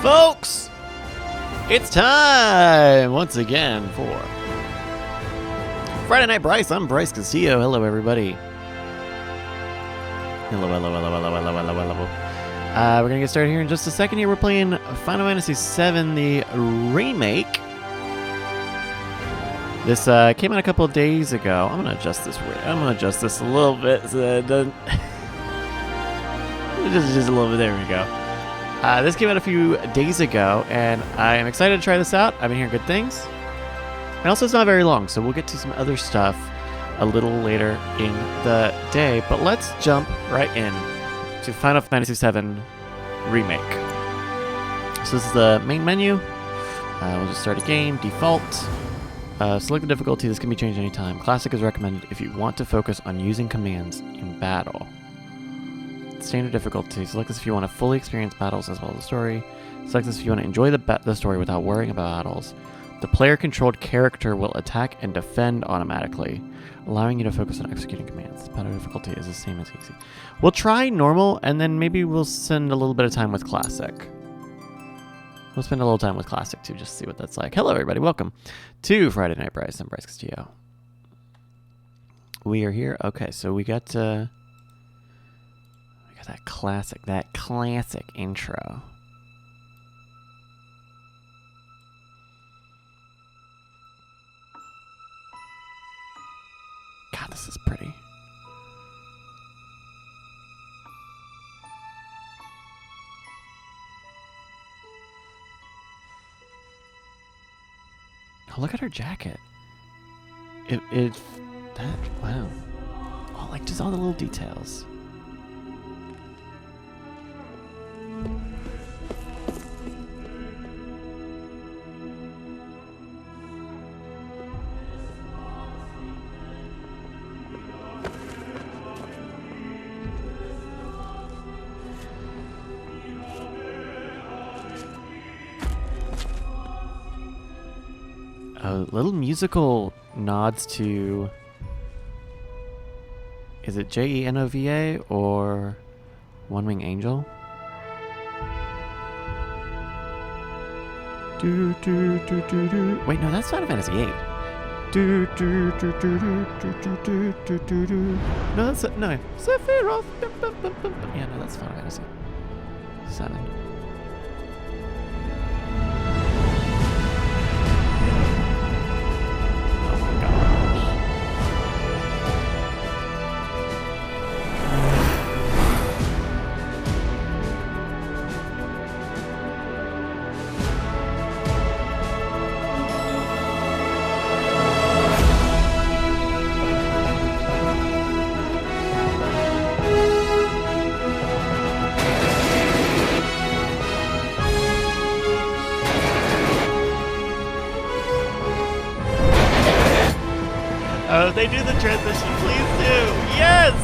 Folks, it's time once again for Friday Night Bryce. I'm Bryce Castillo. Hello, everybody. Hello. We're going to get started here in just a second. Here we're playing Final Fantasy VII, the remake. This came out a couple of days ago. I'm going to adjust this. I'm going to adjust this a little bit so that it doesn't... just a little bit. There we go. This came out a few days ago, and I am excited to try this out. I've been hearing good things. And also, it's not very long, so we'll get to some other stuff a little later in the day. But let's jump right in to Final Fantasy VII Remake. So this is the main menu. We'll just start a game. Default. Select the difficulty. This can be changed anytime. Classic is recommended if you want to focus on using commands in battle. Standard difficulty. Select this if you want to fully experience battles as well as the story. Select this if you want to enjoy the story without worrying about battles. The player-controlled character will attack and defend automatically, allowing you to focus on executing commands. Battle difficulty is the same as easy. We'll try normal, and then maybe we'll spend a little bit of time with classic. We'll spend a little time with classic too, just to see what that's like. Hello, everybody. Welcome to Friday Night Bryce. I'm Bryce Castillo. We are here. Okay, so we got that classic intro. God, this is pretty. Oh, look at her jacket. Wow. Oh, like just all the little details. Little musical nods to, is it Jenova or One Wing Angel? Do do do do do. Wait, no, that's Final Fantasy VIII. Do do do do do do do do do do. No, that's no Sephiroth. Yeah, no, that's Final Fantasy VII. Oh, they do the transition, please do! Yes!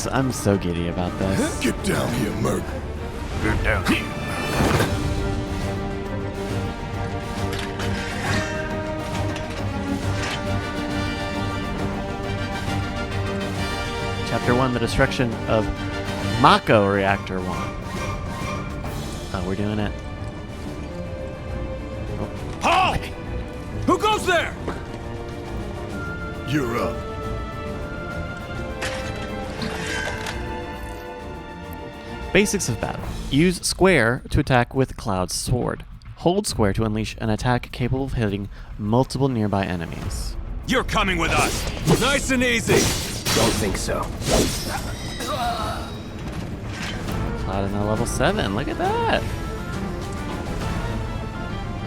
I'm so giddy about this. Get down here, Merc. Get down here. Chapter 1, the destruction of Mako Reactor 1. Oh, we're doing it. Halt! Who goes there? You're up. Basics of battle. Use square to attack with Cloud's sword. Hold square to unleash an attack capable of hitting multiple nearby enemies. You're coming with us. Nice and easy. Don't think so. Platinum level 7. Look at that.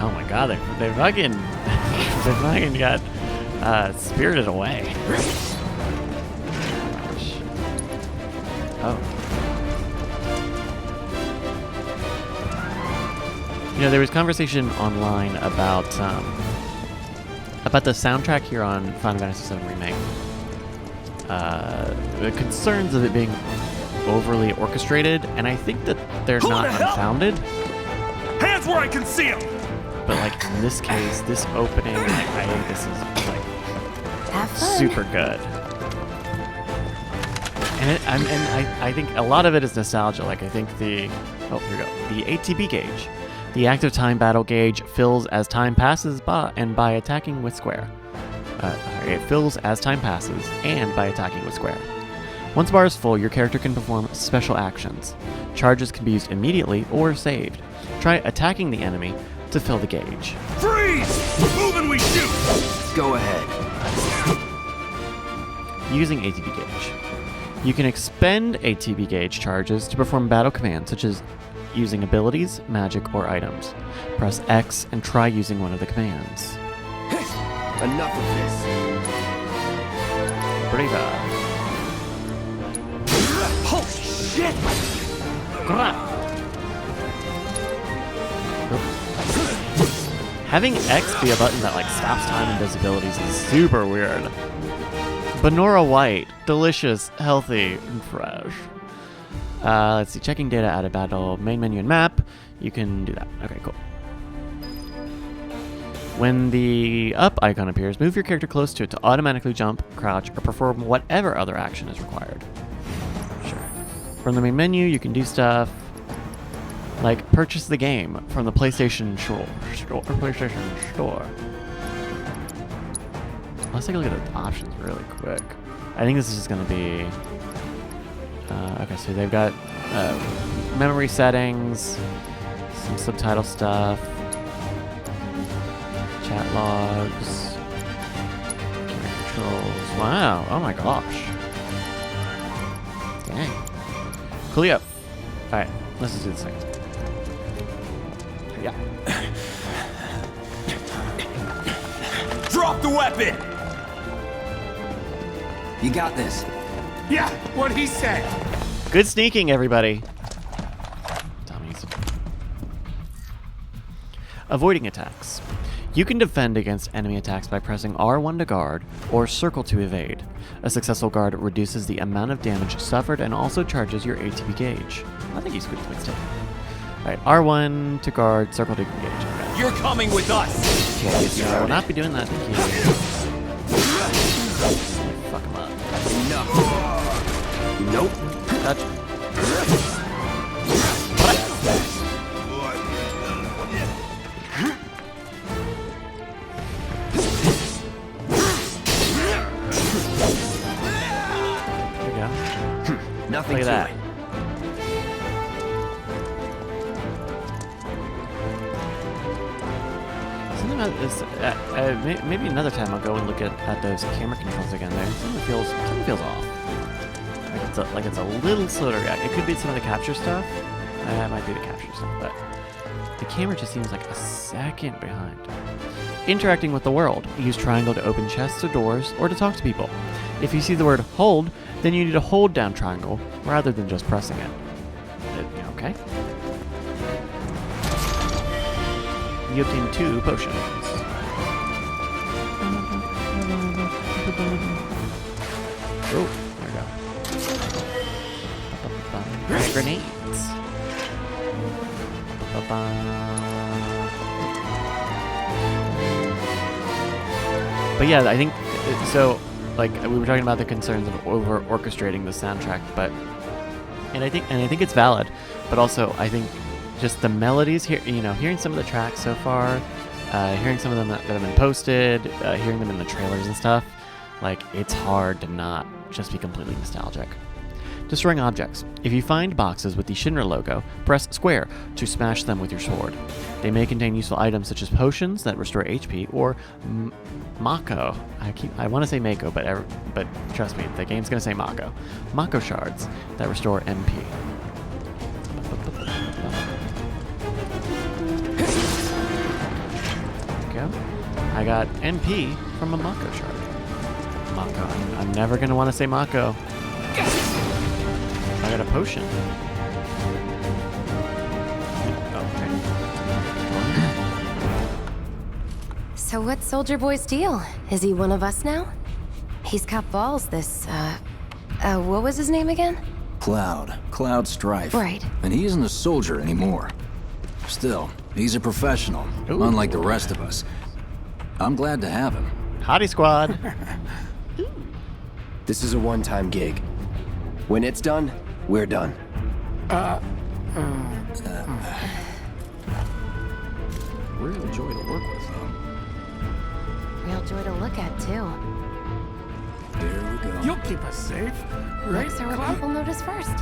Oh my god, they fucking they fucking got spirited away. Oh. You know, there was conversation online about the soundtrack here on Final Fantasy VII Remake. The concerns of it being overly orchestrated, and I think that they're not unfounded. Hands where I can see them. But like in this case, this opening, like, I think this is like Have fun. super good. And I think a lot of it is nostalgia. Like I think here we go. The ATB gauge, the active time battle gauge, fills as time passes and by attacking with square. It fills as time passes and by attacking with square. Once the bar is full, your character can perform special actions. Charges can be used immediately or saved. Try attacking the enemy to fill the gauge. Freeze! Move and we shoot. Go ahead. Using ATB gauge. You can expend ATB gauge charges to perform battle commands such as using abilities, magic, or items. Press X and try using one of the commands. Enough of this. Brava. Holy shit! Having X be a button that like stops time and does abilities is super weird. Benora White, delicious, healthy, and fresh. Let's see, checking data out of battle, main menu and map. You can do that. Okay, cool. When the up icon appears, move your character close to it to automatically jump, crouch, or perform whatever other action is required. Sure. From the main menu, you can do stuff like purchase the game from the PlayStation store. Let's take a look at the options really quick. I think this is just going to be... okay, so they've got memory settings, some subtitle stuff, chat logs, camera controls. Wow, oh my gosh. Dang. Coolio. Alright, let's just do this thing. Yeah. Drop the weapon! You got this. Yeah, what he said. Good sneaking, everybody. Dummies. Avoiding attacks. You can defend against enemy attacks by pressing R1 to guard or circle to evade. A successful guard reduces the amount of damage suffered and also charges your ATB gauge. I think he's good to mistake. Alright, R1 to guard, circle to engage. Okay. You're coming with us. Okay, so I will not be doing that. Thank you. Fuck him up. Enough. Nope. Gotcha. There we go. Nothing Look at to that. it. Something about this, maybe another time I'll go and look at those camera controls again. There, something feels off. Like it's a little slow to react. It could be some of the capture stuff. It might be the capture stuff, but the camera just seems like a second behind. Interacting with the world. Use triangle to open chests or doors, or to talk to people. If you see the word hold, then you need to hold down triangle rather than just pressing it. Okay. You obtain 2 potions. Oh, there we go. Grenades. But yeah, I think so. Like we were talking about the concerns of over orchestrating the soundtrack, but and I think it's valid. But also, I think just the melodies here, hearing some of the tracks so far, hearing some of them that have been posted, hearing them in the trailers and stuff, like it's hard to not just be completely nostalgic. Destroying objects. If you find boxes with the Shinra logo, press square to smash them with your sword. They may contain useful items such as potions that restore HP or Mako. I want to say Mako, but trust me, the game's gonna say Mako. Mako shards that restore MP. There we go. I got MP from a Mako shard. Mako. I'm never gonna want to say Mako. I got a potion. So what's Soldier Boy's deal? Is he one of us now? He's got balls, this, what was his name again? Cloud Strife. Right. And he isn't a soldier anymore. Still, he's a professional, Ooh. unlike the rest of us. I'm glad to have him. Hottie squad. This is a one-time gig. When it's done, we're done. Real joy to work with, though. Real joy to look at, too. Here we go. You'll keep us safe, right, Looks are what Cloud? people notice first.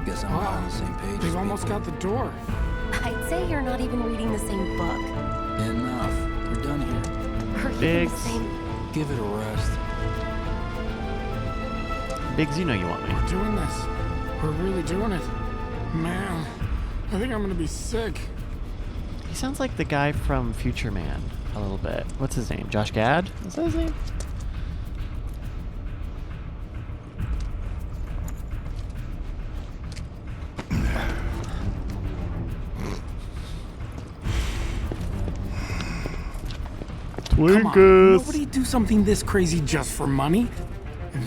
Guess I'm not on the same page. We've as almost people. got the door. I'd say you're not even reading the same book. Enough. We're done here. Or even Biggs. the same... Give it a rest. Biggs, you know you want me. We're doing this. We're really doing it. Man, I think I'm gonna be sick. He sounds like the guy from Future Man a little bit. What's his name? Josh Gad? Is that his name? Come on, nobody do something this crazy just for money.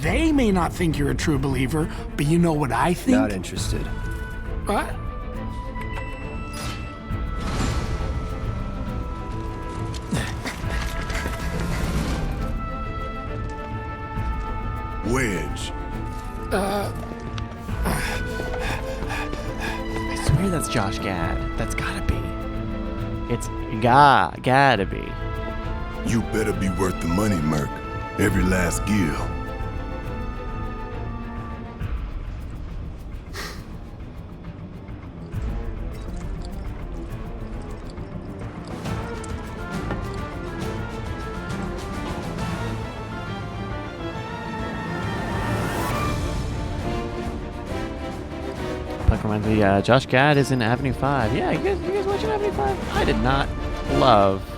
They may not think you're a true believer, but you know what I think? Not interested. What? Wedge. I swear that's Josh Gad. That's gotta be. It's gotta be. You better be worth the money, Merc. Every last gill. Puck reminds me, Josh Gad is in Avenue 5. Yeah, you guys watching Avenue 5? I did not love Avenue 5.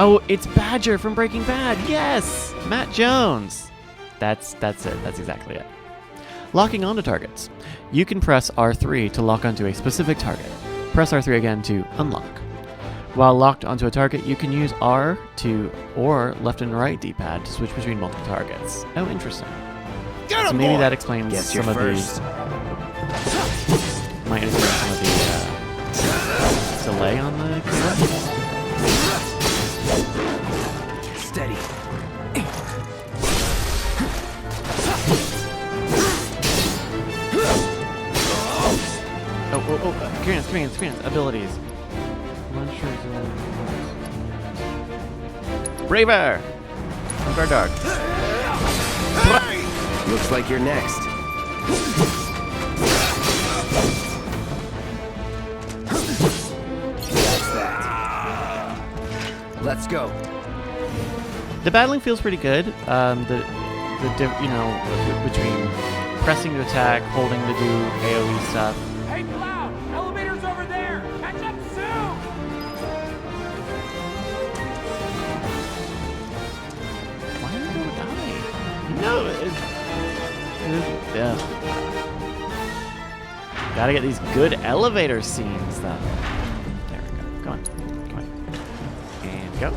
Oh, it's Badger from Breaking Bad. Yes! Matt Jones. That's it. That's exactly it. Locking onto targets. You can press R3 to lock onto a specific target. Press R3 again to unlock. While locked onto a target, you can use R2 or left and right D-pad to switch between multiple targets. Oh, interesting. So maybe that explains Guess you're some of first. the might explain some of the delay on the camera. Steady. Oh, experience, abilities. Braver! Guard Dark. Looks like you're next. That's that. Let's go. The battling feels pretty good. Between pressing to attack, holding to do AoE stuff. Hey, Cloud! Elevator's over there! Catch up soon! Why did you die? No, yeah. Gotta get these good elevator scenes, though. There we go. Come on. And go.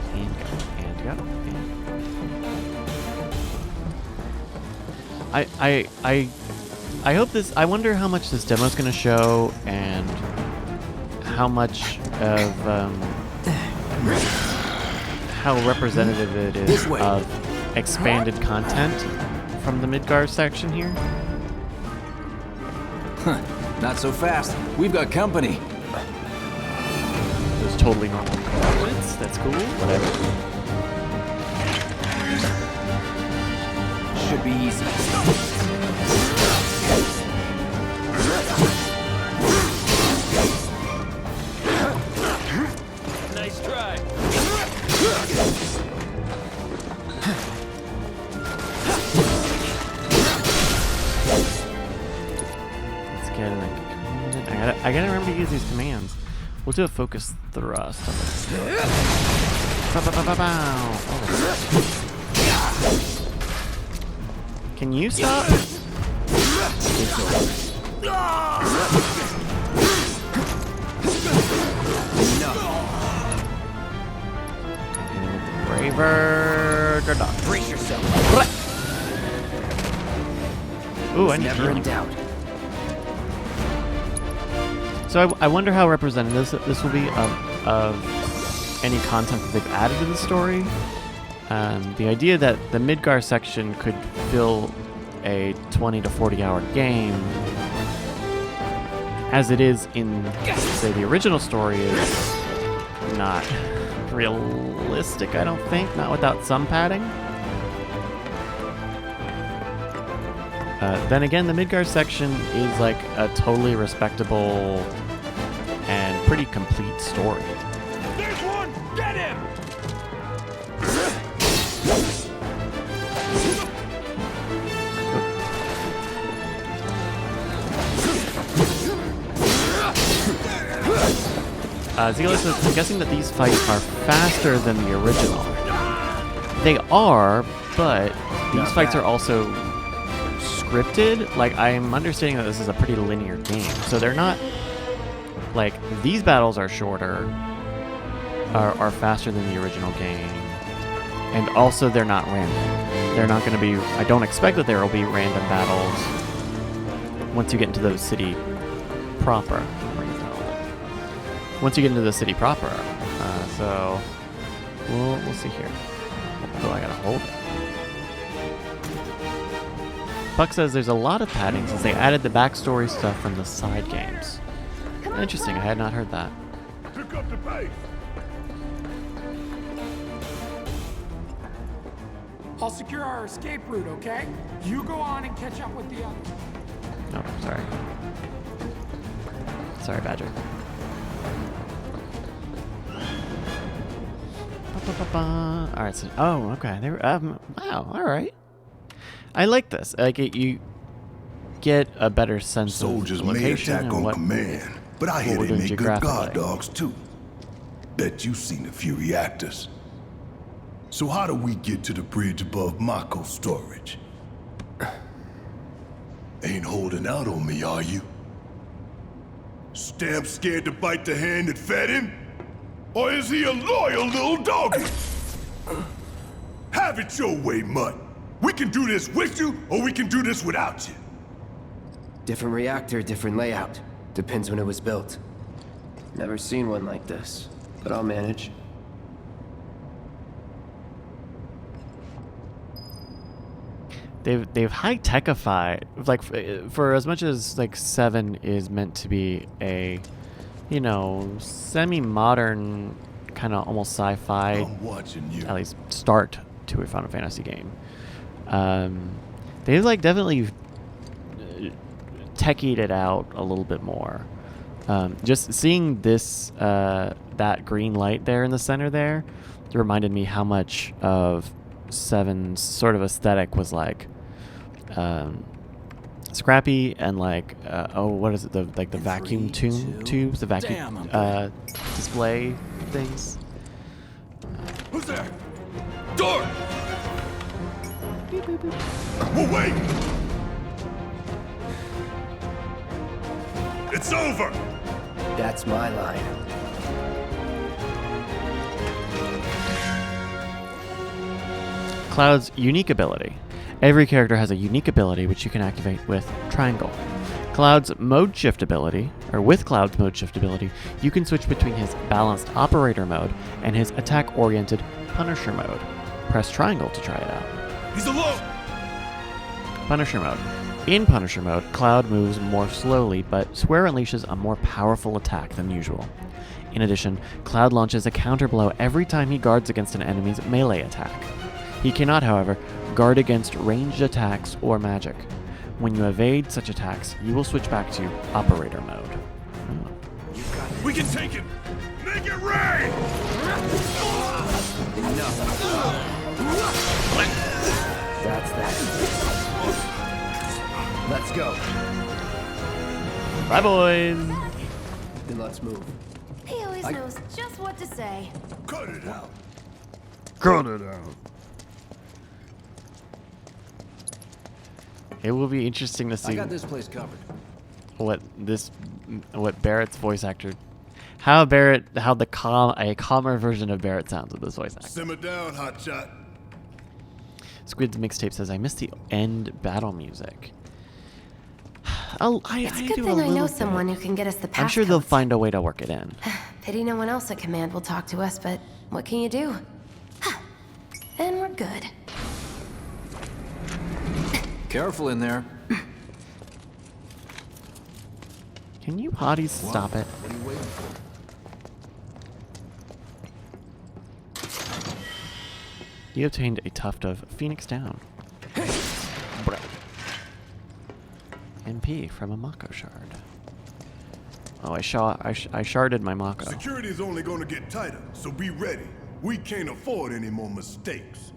I hope this. I wonder how much this demo's gonna show, and how much of how representative it is This way. of expanded content from the Midgar section here. Not so fast. We've got company. Those totally normal components. That's cool. Whatever. should be easy. Nice try. Let's get like I gotta remember to use these commands. We'll do a focus thrust. Can you stop? Braver. Brace yourself. Ooh, I need Never in doubt. So I wonder how representative this will be of any content that they've added to the story. The idea that the Midgar section could fill a 20 to 40 hour game, as it is in, say, the original story, is not realistic, I don't think. Not without some padding. Then again, the Midgar section is like a totally respectable and pretty complete story. There's one! Get him! Zila says, I'm guessing that these fights are faster than the original. They are, but these fights are also scripted. Like, I'm understanding that this is a pretty linear game, so they're not like these battles are shorter, are faster than the original game, and also they're not random. They're not going to be. I don't expect that there will be random battles once you get into the city proper. Once you get into the city proper, so we'll see here. Oh, I gotta hold it. Buck says there's a lot of padding since they added the backstory stuff from the side games. Interesting, I had not heard that. Pick up the pace. I'll secure our escape route, okay? You go on and catch up with the others. Oh, sorry. Sorry, Badger. All right. So, oh, okay. There. Wow. All right. I like this. Like you get a better sense Soldiers of may location attack and on what. command, but I hear we're they doing make good geographically. guard dogs too. Bet you've seen a few reactors. So how do we get to the bridge above Mako storage? Ain't holding out on me, are you? Stamp scared to bite the hand that fed him? Or is he a loyal little doggy? Have it your way, Mutt. We can do this with you, or we can do this without you. Different reactor, different layout. Depends when it was built. Never seen one like this, but I'll manage. They've high techified, like for as much as like 7 is meant to be a, you know, semi-modern kind of almost sci-fi, I'm watching you. at least start to a Final Fantasy game. They've like definitely techied it out a little bit more. Just seeing this that green light there in the center there, it reminded me how much of 7's sort of aesthetic was like scrappy and like what is it, the like the vacuum tubes, the vacuum display things. Who's there? Door! We'll wait! It's over! That's my line. Cloud's unique ability. Every character has a unique ability which you can activate with triangle. Cloud's mode shift ability, or with Cloud's mode shift ability, you can switch between his balanced operator mode and his attack-oriented Punisher mode. Press triangle to try it out. He's alone! Punisher mode. In Punisher mode, Cloud moves more slowly, but Square unleashes a more powerful attack than usual. In addition, Cloud launches a counterblow every time he guards against an enemy's melee attack. He cannot, however, guard against ranged attacks or magic. When you evade such attacks, you will switch back to operator mode. Oh. We can take him! Make it rain! That's that. Let's go. Bye, boys. Then let's move. He always knows just what to say. Cut it out. Cut it out. It will be interesting to I see got this place covered. what Barrett's voice actor, how a calmer version of Barrett sounds with this voice actor. Simmer down, hotshot. Squid's mixtape says, I miss the end battle music. It's a good thing I know someone who can get us the passcodes. I'm sure they'll find a way to work it in. Pity no one else at command will talk to us, but what can you do? And we're good. Careful in there. Can you hotties stop it? What are you waiting for? You obtained a tuft of Phoenix Down. Bruh. MP from a Mako shard. Oh, I sharded my Mako. Security is only gonna get tighter, so be ready. We can't afford any more mistakes.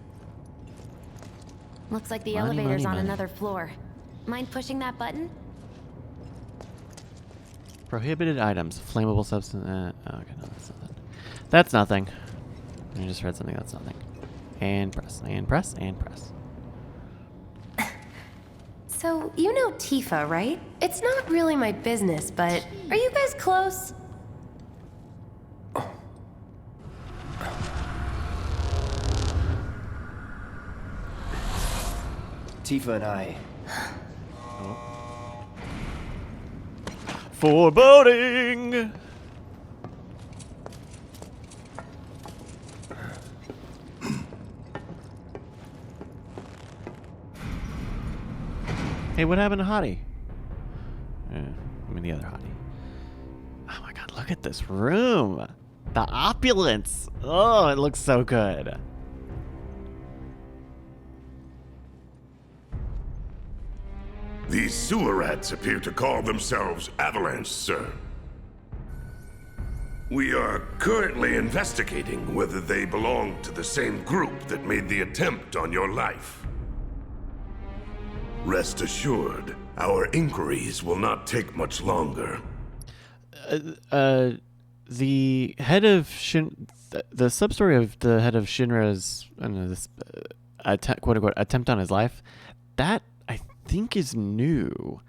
Looks like the Money, elevator's money, on money. another floor. Mind pushing that button? Prohibited items, flammable substance. Okay, no, that's nothing. That's nothing. I just read something that's nothing. And press, and press, and press. So, you know Tifa, right? It's not really my business, but are you guys close? Tifa and I. Foreboding! Hey, what happened to Hottie? I mean, the other Hottie. Oh my god, look at this room! The opulence! Oh, it looks so good. These sewer rats appear to call themselves Avalanche, sir. We are currently investigating whether they belong to the same group that made the attempt on your life. Rest assured, our inquiries will not take much longer. The head of the sub-story of the head of Shinra's quote-unquote attempt on his life, that I think is new,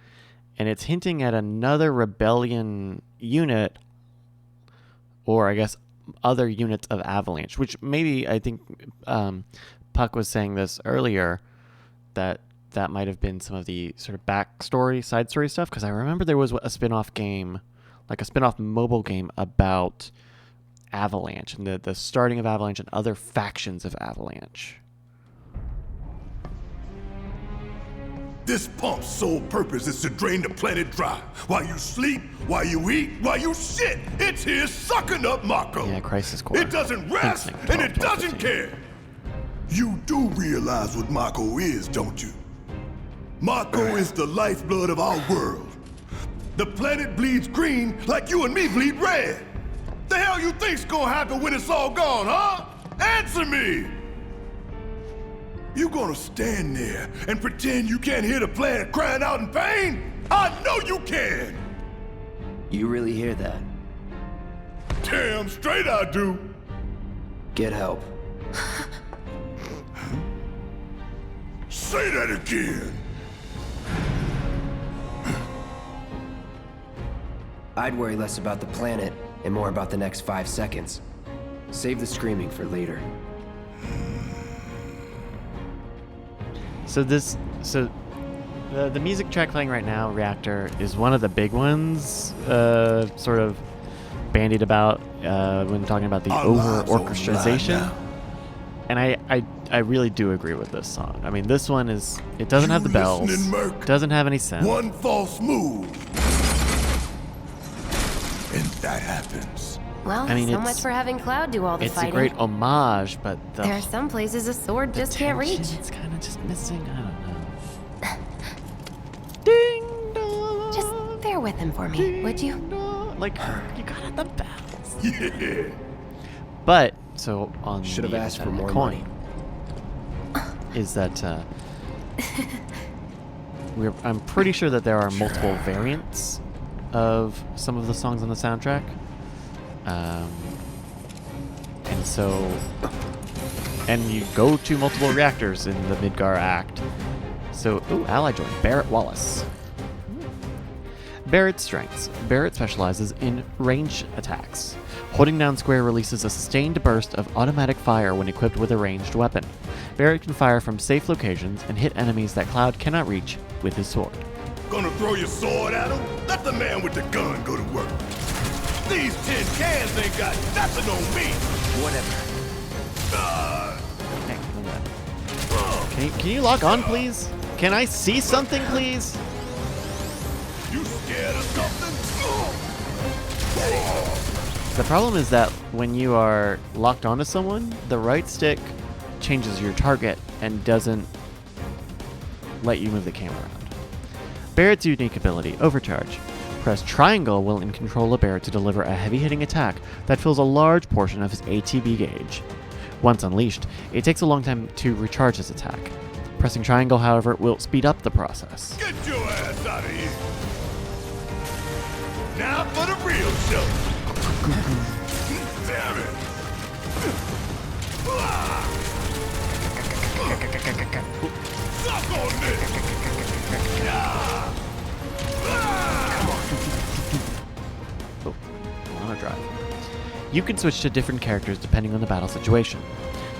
and it's hinting at another rebellion unit, or I guess other units of Avalanche, which maybe, I think Puck was saying this earlier, that might have been some of the sort of backstory, side story stuff, because I remember there was a spin-off game, like a spin-off mobile game about Avalanche, and the starting of Avalanche and other factions of Avalanche. This pump's sole purpose is to drain the planet dry. While you sleep, while you eat, while you shit, it's here sucking up Mako. Yeah, Crisis Core. It doesn't rest, and it doesn't care. You do realize what Mako is, don't you? Mako is the lifeblood of our world. The planet bleeds green like you and me bleed red. The hell you think's gonna happen when it's all gone, huh? Answer me! You gonna stand there and pretend you can't hear the planet crying out in pain? I know you can! You really hear that? Damn straight I do! Get help. Say that again! I'd worry less about the planet and more about the next 5 seconds. Save the screaming for later. So the music track playing right now, Reactor, is one of the big ones, sort of bandied about when talking about the over-orchestration. And I really do agree with this song. I mean, this one is, it doesn't have the bells, doesn't have any synth. One false move, and that happens. Well, I mean, so much for having Cloud do all the it's fighting. a great homage, but There are some places a sword just can't reach. It's kind of just missing. I don't know. Ding dong. Just bear with him for me, would you? Dong. Like, you got the bells. Yeah. But so on Should have the asked other for side of more the money. is that I'm pretty sure that there are multiple variants of some of the songs on the soundtrack. And you go to multiple reactors in the Midgar Act. So, ally join, Barrett Wallace. Barrett's strengths. Barrett specializes in range attacks. Holding down square releases a sustained burst of automatic fire when equipped with a ranged weapon. Barrett can fire from safe locations and hit enemies that Cloud cannot reach with his sword. Gonna throw your sword at him? Let the man with the gun go to work. These tin cans ain't got nothing on me. Whatever. Hey, look at that. Can you log on, please? Can I see something, please? You scared of something? The problem is that when you are locked onto someone, the right stick changes your target and doesn't let you move the camera around. Barrett's unique ability, Overcharge. Press triangle while in control of Barrett to deliver a heavy-hitting attack that fills a large portion of his ATB gauge. Once unleashed, it takes a long time to recharge his attack. Pressing triangle, however, will speed up the process. Get your ass out of here. Now for the real show. Damn it. Suck on this. Oh, I want to drive. You can switch to different characters depending on the battle situation.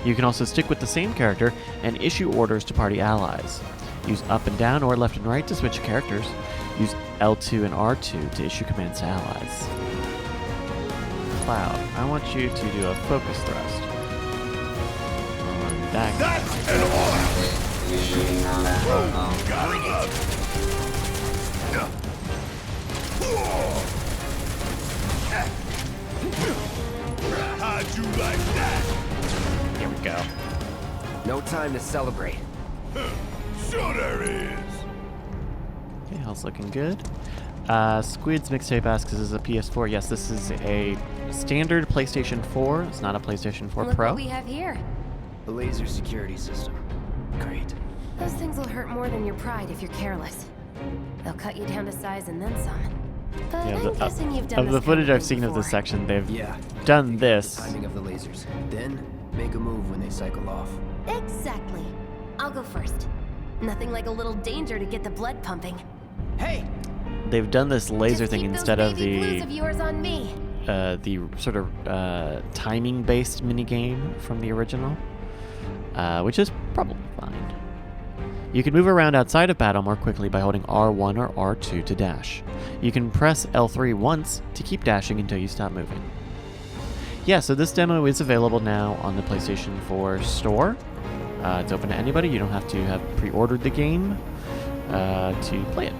You can also stick with the same character and issue orders to party allies. Use up and down or left and right to switch characters. Use L2 and R2 to issue commands to allies. Cloud, I want you to do a focus thrust on that guy. That's an order. Got it up. How'd you like that? Here we go. No time to celebrate. Sure there is. Okay, hell's looking good. Squid's Mixtape asks, is this a PS4? Yes, this is a standard PlayStation 4. It's not a PlayStation 4 Look Pro. what we have here. The laser security system. Great. Those things will hurt more than your pride if you're careless. They'll cut you down to size and then some. But Yeah, I'm guessing you've done of the this kind footage I've thing seen of this before. section, they've Yeah. done Figure out this. The timing of the lasers. Then make a move when they cycle off. Exactly. I'll go first. Nothing like a little danger to get the blood pumping. Hey! They've done this laser Just thing keep instead those of baby blues the of yours on me. sort of timing-based minigame from the original, which is probably fine. You can move around outside of battle more quickly by holding R1 or R2 to dash. You can press L3 once to keep dashing until you stop moving. Yeah, so this demo is available now on the PlayStation 4 store. It's open to anybody. You don't have to have pre-ordered the game to play it.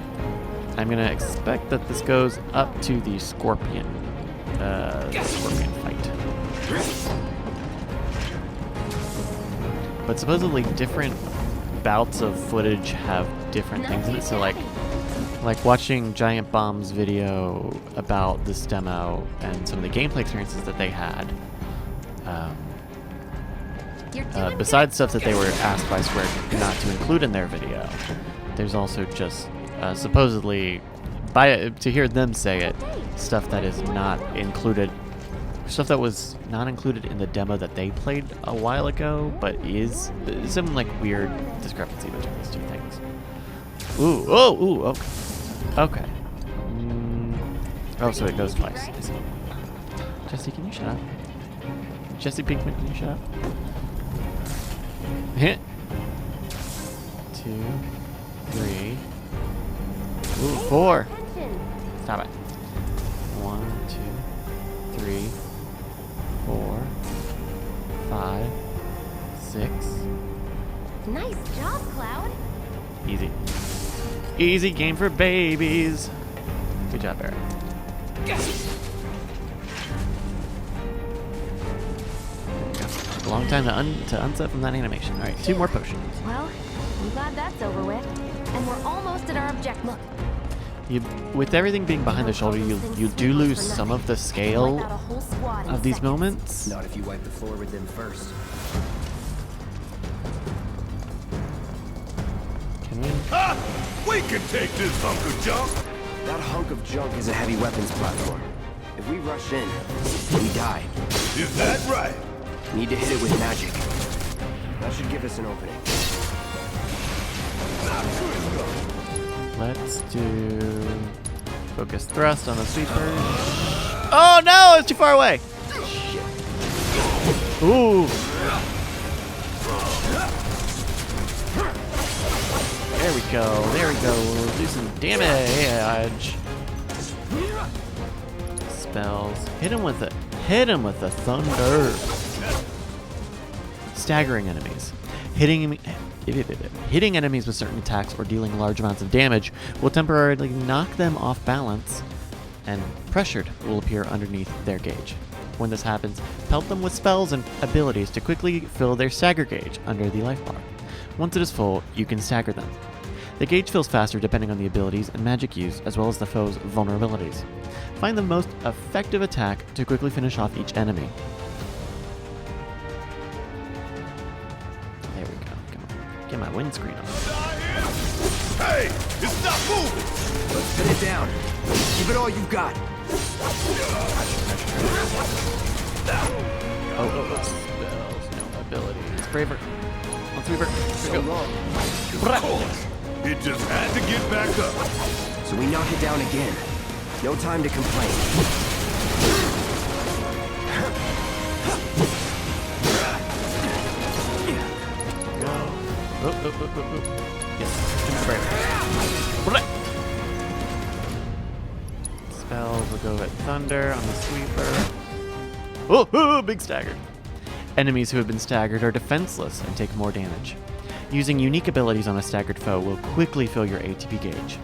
I'm going to expect that this goes up to the Scorpion fight. But supposedly different bouts of footage have different things in it. So like watching Giant Bomb's video about this demo and some of the gameplay experiences that they had, besides stuff that they were asked by Square not to include in their video, there's also just supposedly, to hear them say it, stuff that is not included, stuff that was not included in the demo that they played a while ago, but is some like weird discrepancy between these two things. Okay. Oh, so it goes twice. I see. Jesse, can you shut up? Jesse Pinkman, can you shut up? Hit. 2, 3. 4. Stop it. 1, 2, 3, 4, 5, 6. Nice job, Cloud. Easy. Easy game for babies. Good job, Barrett. a long time to unset from that animation. All right, 2 more potions. Well, I'm glad that's over with. And we're almost at our objective. Look, With everything being behind the shoulder, you do lose some of the scale of these moments. Not if you wipe the floor with them first. Can we? Ha! We can take this hunk of junk! That hunk of junk is a heavy weapons platform. If we rush in, we die. Is that right? Need to hit it with magic. That should give us an opening. Let's do focus thrust on the sweeper. Oh no, it's too far away. Ooh. There we go. There we go. We'll do some damage. Spells. Hit him with the thunder. Staggering enemies. Hitting enemies with certain attacks or dealing large amounts of damage will temporarily knock them off balance, and pressured will appear underneath their gauge. When this happens, pelt them with spells and abilities to quickly fill their stagger gauge under the life bar. Once it is full, you can stagger them. The gauge fills faster depending on the abilities and magic used, as well as the foe's vulnerabilities. Find the most effective attack to quickly finish off each enemy. There we go. Come on. Get my windscreen on. Hey! It's not moving! Let's pin it down. Give it all you've got. Oh. Spells, no abilities. Braver. On sweeper. So Here we go. long. Of course! It just had to get back up. So we knock it down again. No time to complain. Oh. Yes. Braver. Spells will go at thunder on the sweeper. Oh, big stagger. Enemies who have been staggered are defenseless and take more damage. Using unique abilities on a staggered foe will quickly fill your ATB gauge.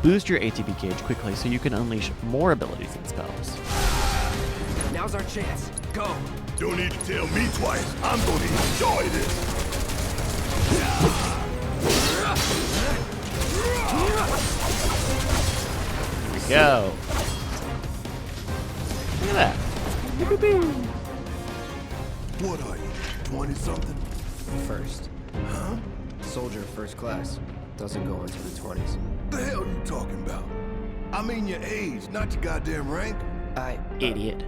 Boost your ATB gauge quickly so you can unleash more abilities and spells. Now's our chance. Go. Don't need to tell me twice. I'm gonna enjoy this. Here we go. Look at that. What are you, 20-something? First. Huh? Soldier first class. Doesn't go into the 20s. The hell you talking about? I mean your age, not your goddamn rank. Idiot.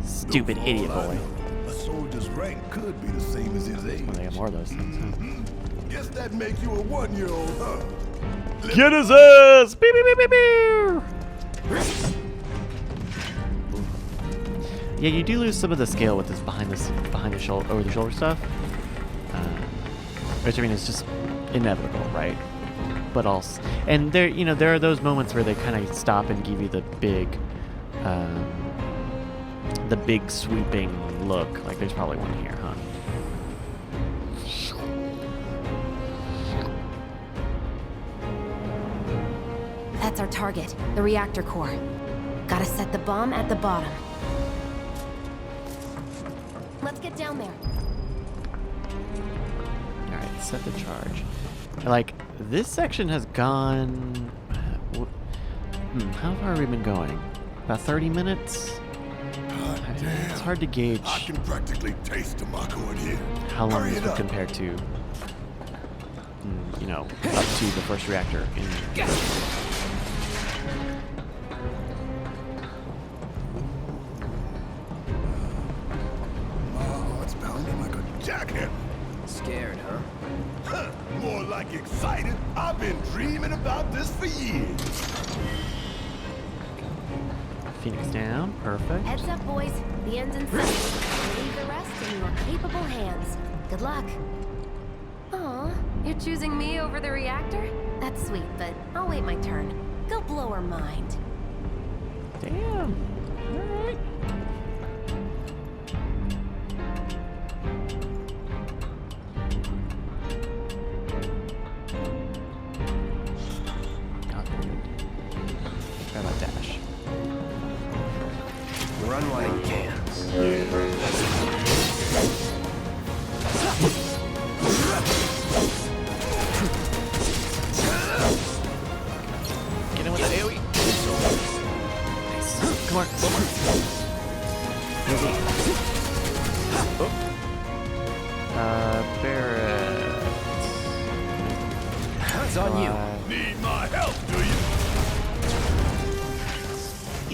Stupid Though for idiot all I boy. know, a soldier's rank could be the same as his age. Well, they got more of those things, huh? Guess that makes you a 1-year-old, huh? Get his ass! Beep, beep, beep, beep, beep. Yeah, you do lose some of the scale with this behind the shoulder, over the shoulder stuff. Which I mean, is just inevitable, right? But also, and there are those moments where they kind of stop and give you the big sweeping look. Like there's probably one here, huh? That's our target, the reactor core. Gotta set the bomb at the bottom. let's get down there. Alright, set the charge. Like, this section has gone... how far have we been going? About 30 minutes? God damn. It's hard to gauge I can practically taste the Mako in here. how long Hurry this it would up. compare to, up to the first reactor. Oh, it's pounding like a jackhammer. Scared, huh? Huh, more like excited. I've been dreaming about this for years. Phoenix down, perfect. Heads up, boys. The end's in sight. Leave the rest in your capable hands. Good luck. Aw, you're choosing me over the reactor? That's sweet, but I'll wait my turn. Go blow her mind. Damn. Alright. Grab my dash. Run while you can. Barrett. It's on you. Need my help, do you?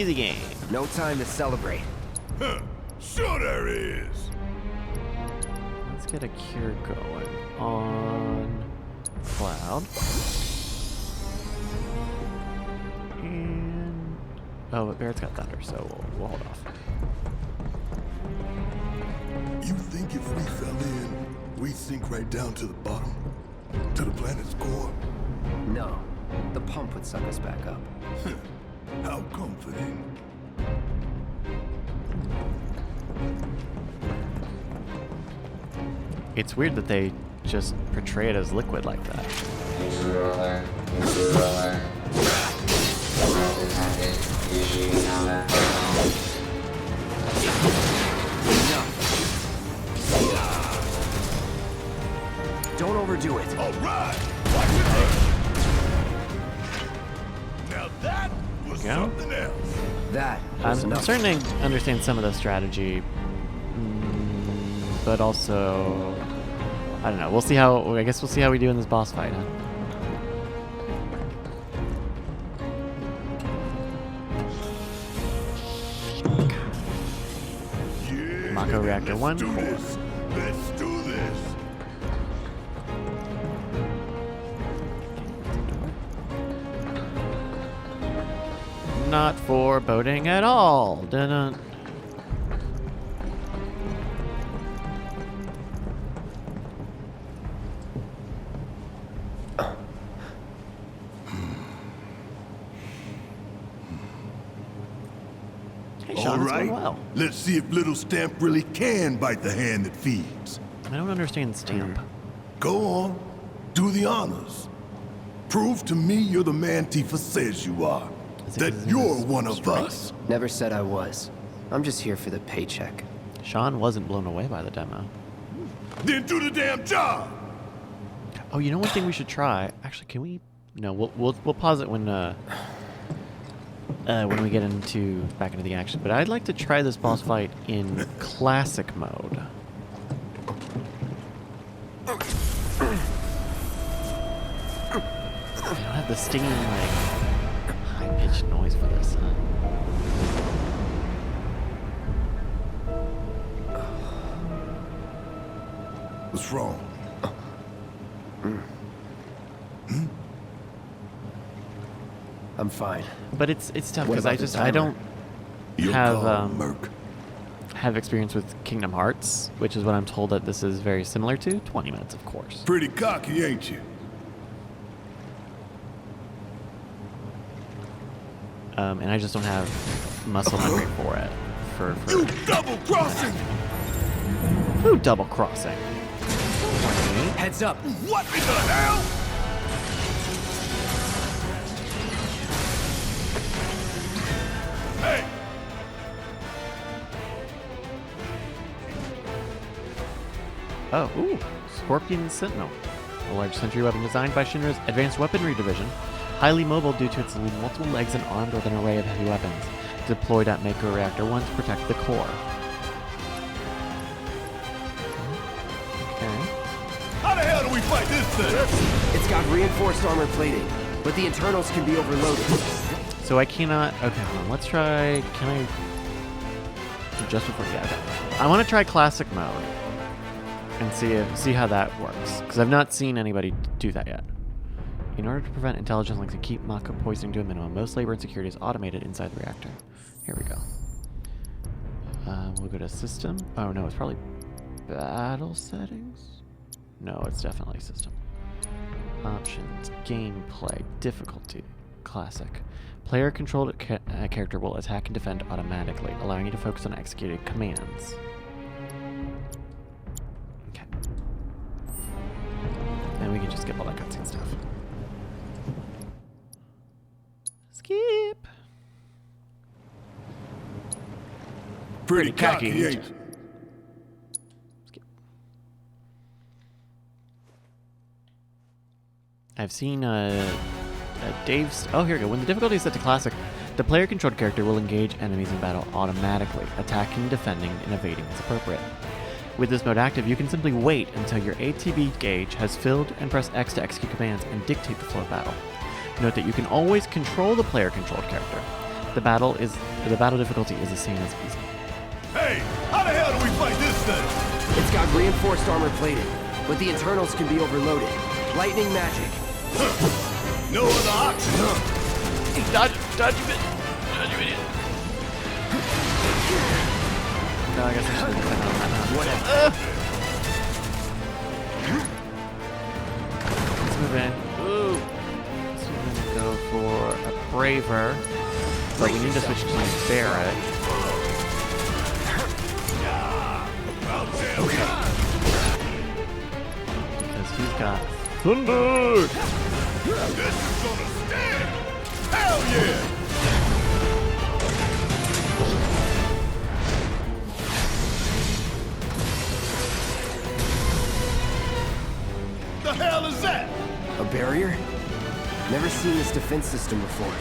Easy game. No time to celebrate. Huh. Sure there is. Let's get a cure going on Cloud. And oh, but Barrett's got thunder, so we'll hold off. You think if we fell in, we'd sink right down to the bottom? To the planet's core? No. The pump would suck us back up. How comforting. It's weird that they just portray it as liquid like that. Don't overdo it. All right. Watch it hurt. Now that was Go. something else. That was I'm enough. starting to understand some of the strategy, but also, I don't know. We'll see how. I guess we'll see how we do in this boss fight. Huh? Yeah, Mako Reactor let's 1, do 4. this. Let's do this. Not foreboding at all. Dun-dun. Hey, All Sean, it's right. going well. Let's see if little Stamp really can bite the hand that feeds. I don't understand Stamp. Go on. Do the honors. Prove to me you're the man Tifa says you are. Is it That 'cause his name you're is one of Strike? us. Never said I was. I'm just here for the paycheck. Sean wasn't blown away by the demo. Then do the damn job. Oh, you know one thing we should try? Actually, can we? No, we'll pause it when we get back into the action. But I'd like to try this boss fight in classic mode. I don't have the stinging like high-pitched noise for this. What's wrong? I'm fine. But it's tough What because about the I timer? don't You're have calm, Merc. have experience with Kingdom Hearts, which is what I'm told that this is very similar to. 20 minutes, of course. Pretty cocky, ain't you? And I just don't have muscle memory for it. For You double crossing! who double crossing? Heads up. What in the hell? Hey! Oh, ooh, Scorpion Sentinel, a large sentry weapon designed by Shinra's Advanced Weaponry Division, highly mobile due to its multiple legs and armed with an array of heavy weapons, deployed at Mako Reactor 1 to protect the core. Okay. How the hell do we fight this thing? It's got reinforced armor plating, but the internals can be overloaded. So I cannot. Okay, hold on. Let's try. Can I? Just before. Yeah. Okay. I want to try classic mode and see how that works because I've not seen anybody do that yet. In order to prevent intelligence links and keep Mako poisoning to a minimum, most labor and security is automated inside the reactor. Here we go. We'll go to system. Oh no, it's probably battle settings. No, it's definitely system. Options, gameplay, difficulty, classic. Player-controlled character will attack and defend automatically, allowing you to focus on executing commands. Okay. And we can just skip all that cutscene stuff. Skip. Pretty cocky, cocky. ain't you? Skip. I've seen Dave's. Oh, here we go. When the difficulty is set to classic, the player-controlled character will engage enemies in battle automatically, attacking, defending, and evading as appropriate. With this mode active, you can simply wait until your ATB gauge has filled and press X to execute commands and dictate the flow of battle. Note that you can always control the player-controlled character. The battle difficulty is the same as easy. Hey, how the hell do we fight this thing? It's got reinforced armor plated, but the internals can be overloaded. Lightning magic. No other option, huh? Dodge, you idiot. No, I guess I should have been on that. Whatever. Let's move in. Ooh. So we're gonna go for a Braver, but we need to switch to Barrett. Because he's got Thunder! This is gonna stand! Hell yeah! The hell is that? A barrier? Never seen this defense system before.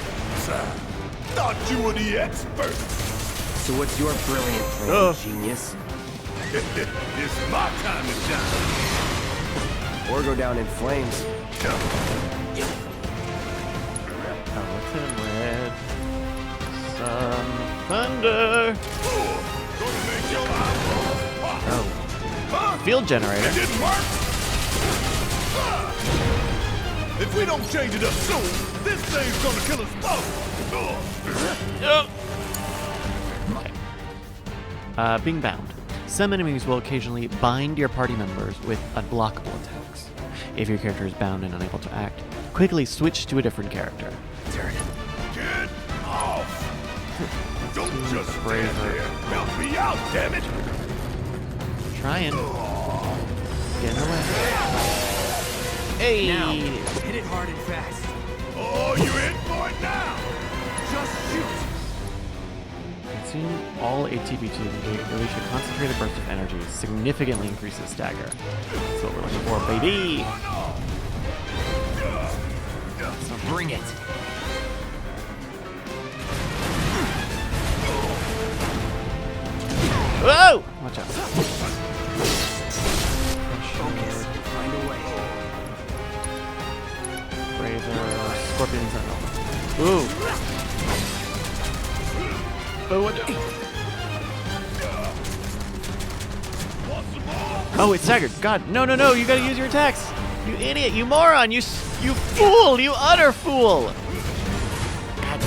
Thought you were the expert. So what's your brilliant plan, genius? It's my time to shine. Or go down in flames. Oh, what's in red? Some thunder! Gonna make your eyeballs pop. Oh. Huh? Field generator. It didn't work? If we don't change it up soon, this thing's gonna kill us both. Being bound. Some enemies will occasionally bind your party members with unblockable attacks. If your character is bound and unable to act, quickly switch to a different character. Get off! Don't just stand Braver. there. Help me out, damn it! Trying. Get in the way. Hey! Now, hit it hard and fast. Oh, you in for it now? Just shoot. Consume all ATB to release a concentrated burst of energy, significantly increases stagger. That's what we're looking for, baby! So bring it. Whoa! Watch out. Focus. Find a way. Braver, Scorpion Sentinel. Ooh! Oh, what? Oh, it's staggered. God, no, you gotta use your attacks. You idiot, you moron, you fool, you utter fool. God.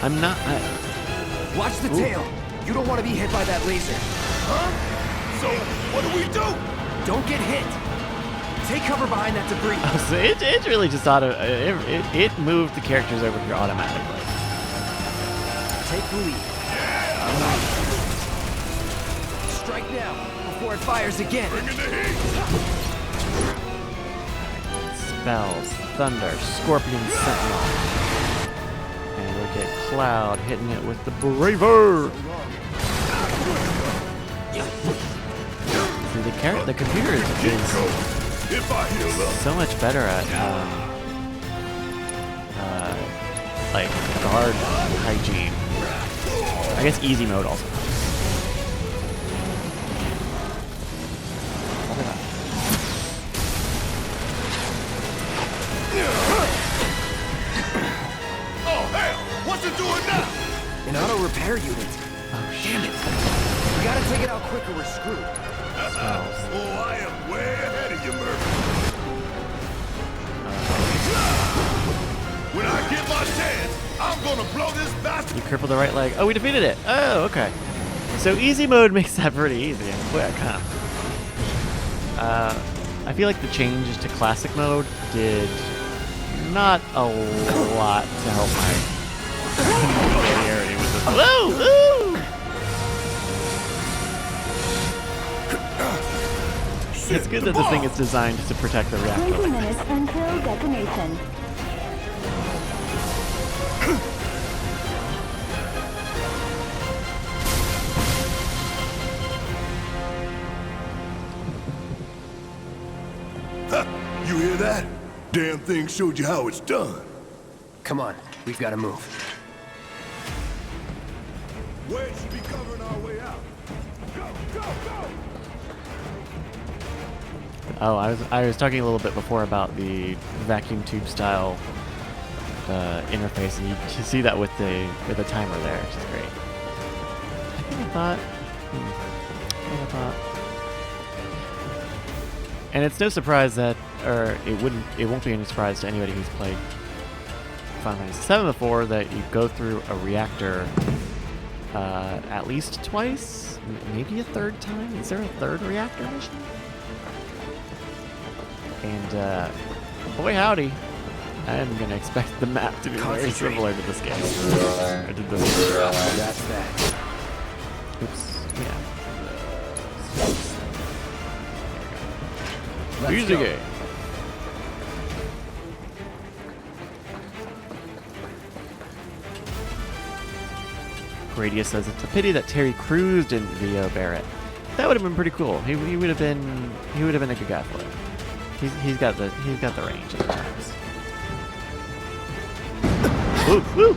I'm not. Watch the tail. You don't want to be hit by that laser. Huh? So, what do we do? Don't get hit. Take cover behind that debris. Oh, so it really just it moved the characters over here automatically. Take the lead. Strike now before it fires again. Bring in the heat. Spells, Thunder, Scorpion Sentinel. And look at Cloud hitting it with the Braver. See, the computer is If I heal up. so much better at like guard hygiene. I guess easy mode also. Oh hell! What's it doing now? An auto repair unit. Oh damn it! We gotta take it out quick or we're screwed. Oh, I am way ahead of you, Murphy. When I get my chance, I'm gonna blow this bastard. You crippled the right leg. Oh, we defeated it. Oh, okay. So easy mode makes that pretty easy and quick, huh? I feel like the changes to classic mode did not a lot to help my familiarity with this. Woo! Woo! It's good that this thing is designed to protect the reactor. 20 minutes until detonation. You hear that? Damn thing showed you how it's done. Come on, we've got to move. Wedge should be covering our way out. Go, go, go! Oh, I was talking a little bit before about the vacuum tube style interface, and you can see that with the timer there, which is great. I thought. And it's no surprise that, or it won't be any surprise to anybody who's played Final Fantasy VII before that you go through a reactor at least twice, maybe a third time. Is there a third reactor mission? And boy howdy, I am gonna expect the map to be very similar to this game. Or to this. That's that. Oops. Yeah. Let's Here's the go. game. Gradius says it's a pity that Terry Crews didn't VO Barrett. That would have been pretty cool. He would have been a good guy for it. He's got the range at times. Woo woo!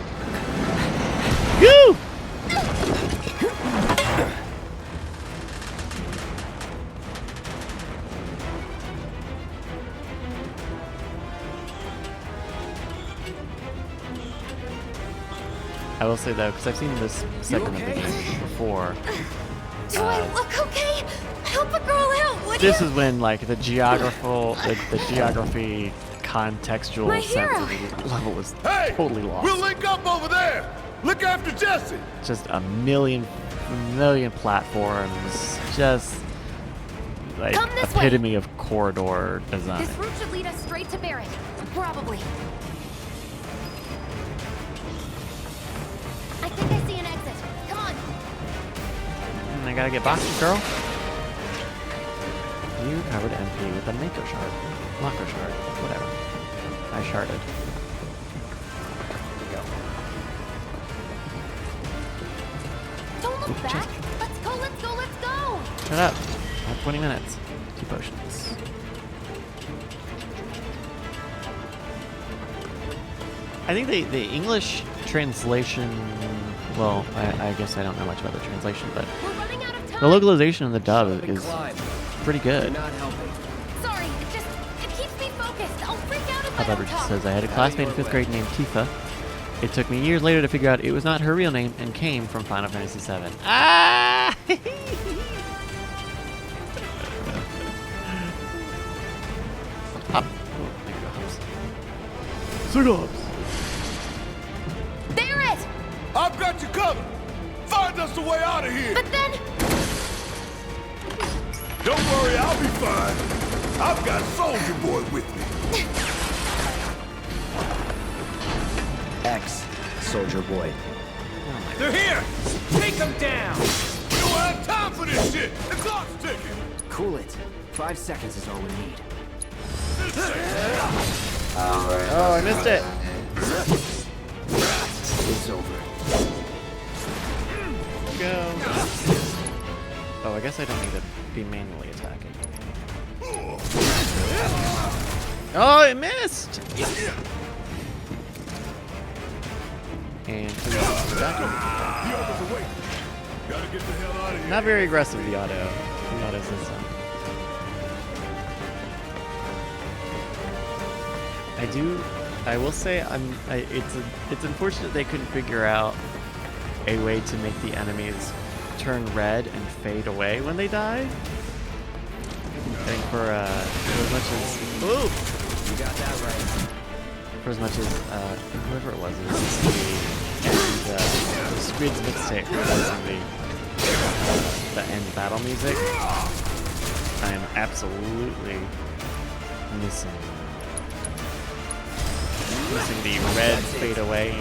Woo! I will say though, because I've seen this segment of the game before. Do I look okay? Help a girl out, would This you? is when like the geography contextual My sense hero. of the level is Hey! totally lost. We'll link up over there! Look after Jesse! Just a million platforms, just like Come this way. epitome of corridor design. This route should lead us straight to Barrett. Probably. I think I see an exit. Come on. I gotta get boxed, girl. You recovered MP with a Mako shard. Mako shard. Whatever. I sharded. There we go. Don't look back. Let's go, let's go, let's go. Shut up. I have 20 minutes. 2 potions. I think the English translation, well, I guess I don't know much about the translation, but We're running out of time. the localization of the dub is Climb. pretty You're good. not helping. Sorry, it keeps me focused. I'll freak out if I However, don't just talk. says I had a classmate in 5th grade named Tifa. It took me years later to figure out it was not her real name and came from Final Fantasy VII. Ah! Hop. Oh, there you go, hops. Hops. Barrett! I've got you covered! Find us a way out of here! But then... Don't worry, I'll be fine. I've got Soldier Boy with me. X, Soldier Boy. They're here! Take them down! We don't have time for this shit! The clock's ticking! Cool it. 5 seconds is all we need. Oh, I missed it. It's over. Go. Oh, I guess I don't need to be manually attacking. Oh, it missed! And back The others are waiting. Gotta get the hell out of here. not very aggressive, the auto system. I will say, it's unfortunate they couldn't figure out a way to make the enemies turn red and fade away when they die. I think for as much as You got that right. for as much as whoever it was, and Squid's mixtape releasing the end battle music, I am absolutely missing the red fade away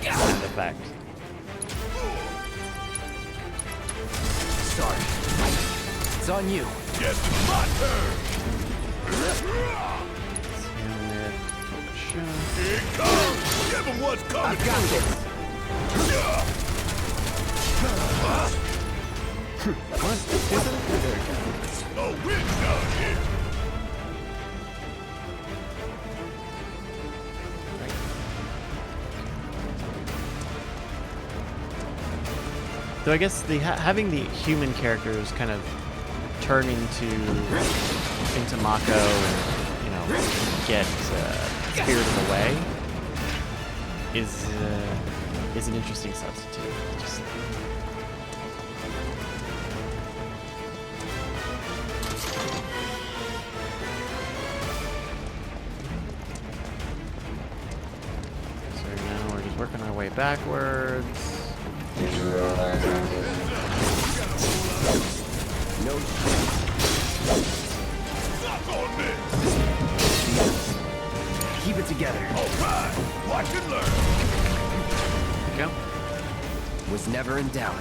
sound effect. Sorry. It's on you. Yes, it's my turn! Here it comes! Give him what's coming! I've got this. What? Isn't it? There we go. Oh, we're done here. So I guess the having the human characters kind of turn into Mako and, you know, get spirited away is an interesting substitute. Just so now we're just working our way backwards. No Suck on this. Keep it together. All right. Watch and learn. There we go. Was never in doubt.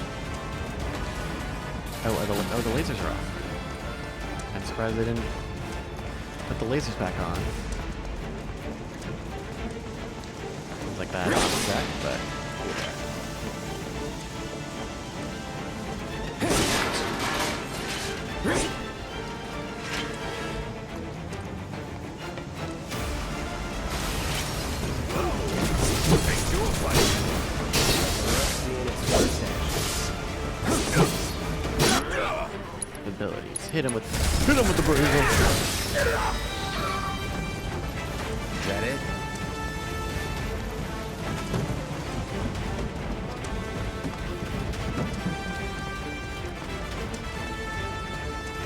Oh, the lasers are off. I'm surprised they didn't put the lasers back on. Seems like that on set, but abilities. Hit him with the brazier. Is that it?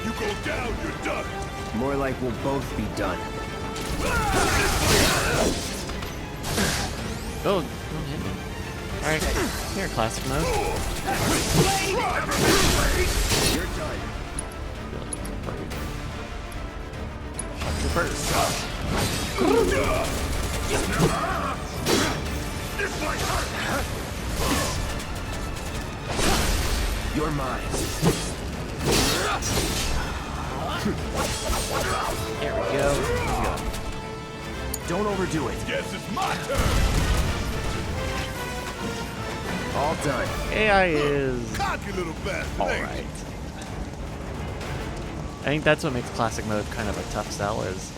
You go down, you're done. More like we'll both be done. Oh, don't hit me. Alright, here, classic mode. You're done. Shut your burst. This might hurt. You're mine. There we go. Don't overdo it. Guess it's my turn. All done. AI is Cocky little bastard. alright. I think that's what makes classic mode kind of a tough sell is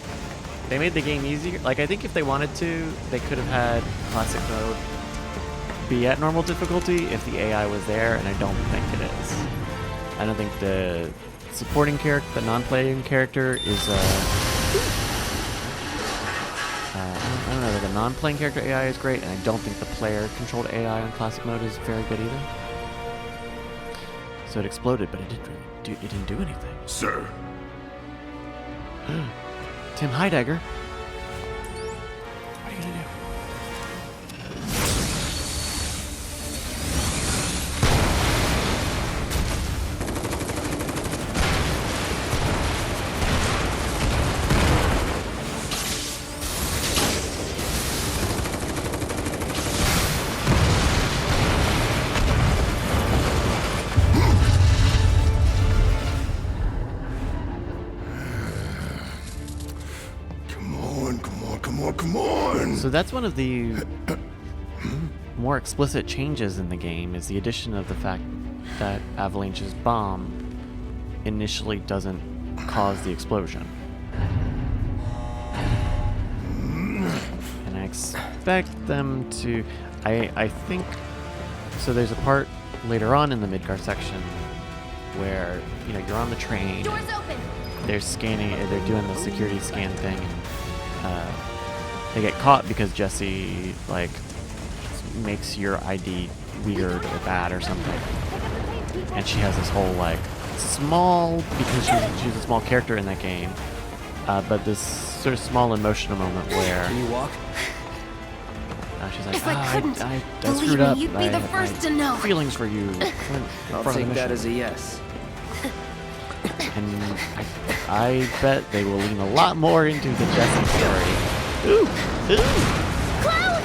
they made the game easier. Like, I think if they wanted to, they could have had classic mode be at normal difficulty if the AI was there, and I don't think it is. I don't think the supporting character, the non-playing character is I don't know that the non-playing character AI is great, and I don't think the player-controlled AI on classic mode is very good either. So it exploded, but it didn't do anything. Sir. Tim Heidegger. What are you gonna do? Come on. So that's one of the more explicit changes in the game is the addition of the fact that Avalanche's bomb initially doesn't cause the explosion. And I expect them to... I think... So there's a part later on in the Midgar section where, you know, you're on the train. Doors open. They're scanning, they're doing the security scan thing, and they get caught because Jesse, like, makes your ID weird or bad or something. And she has this whole, like, small, because she's a small character in that game, but this sort of small emotional moment where... Can you walk? She's like, If I couldn't I believe screwed me, up. you'd be the first to know. Feelings for you. I'll take that as a yes. And I bet they will lean a lot more into the Jesse story. Ooh! Ooh! Cloud!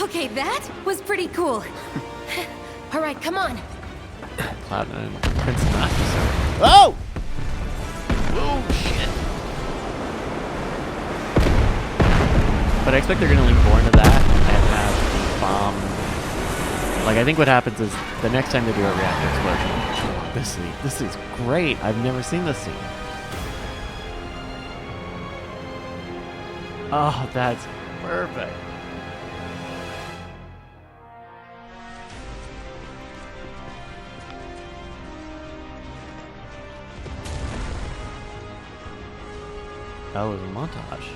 Okay, that was pretty cool. All right, come on. Cloud and Prince of Noctis. Oh! Oh, shit. But I expect they're going to lean more into that and have bomb. Like, I think what happens is the next time they do a reactor explosion. This is great. I've never seen this scene. Oh, that's perfect. That was a montage.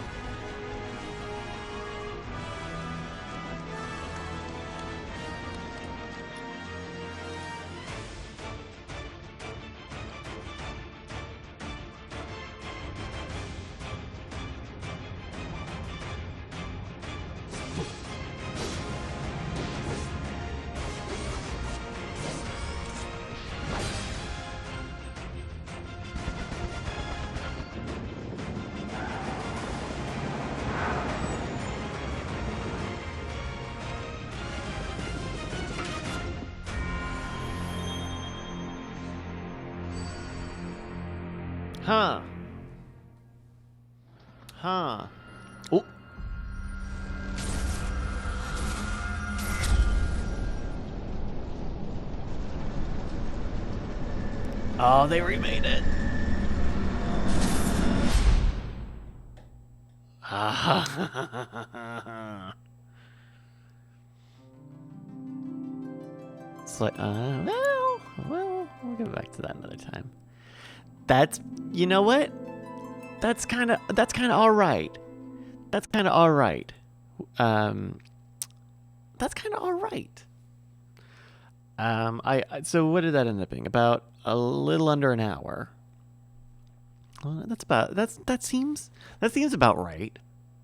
Huh. Huh. Oh. Oh, they remade it. It's like, well, we'll get back to that another time. That's, you know what? That's kind of all right. That's kind of all right. That's kind of all right. So what did that end up being? About a little under an hour. Well, that seems about right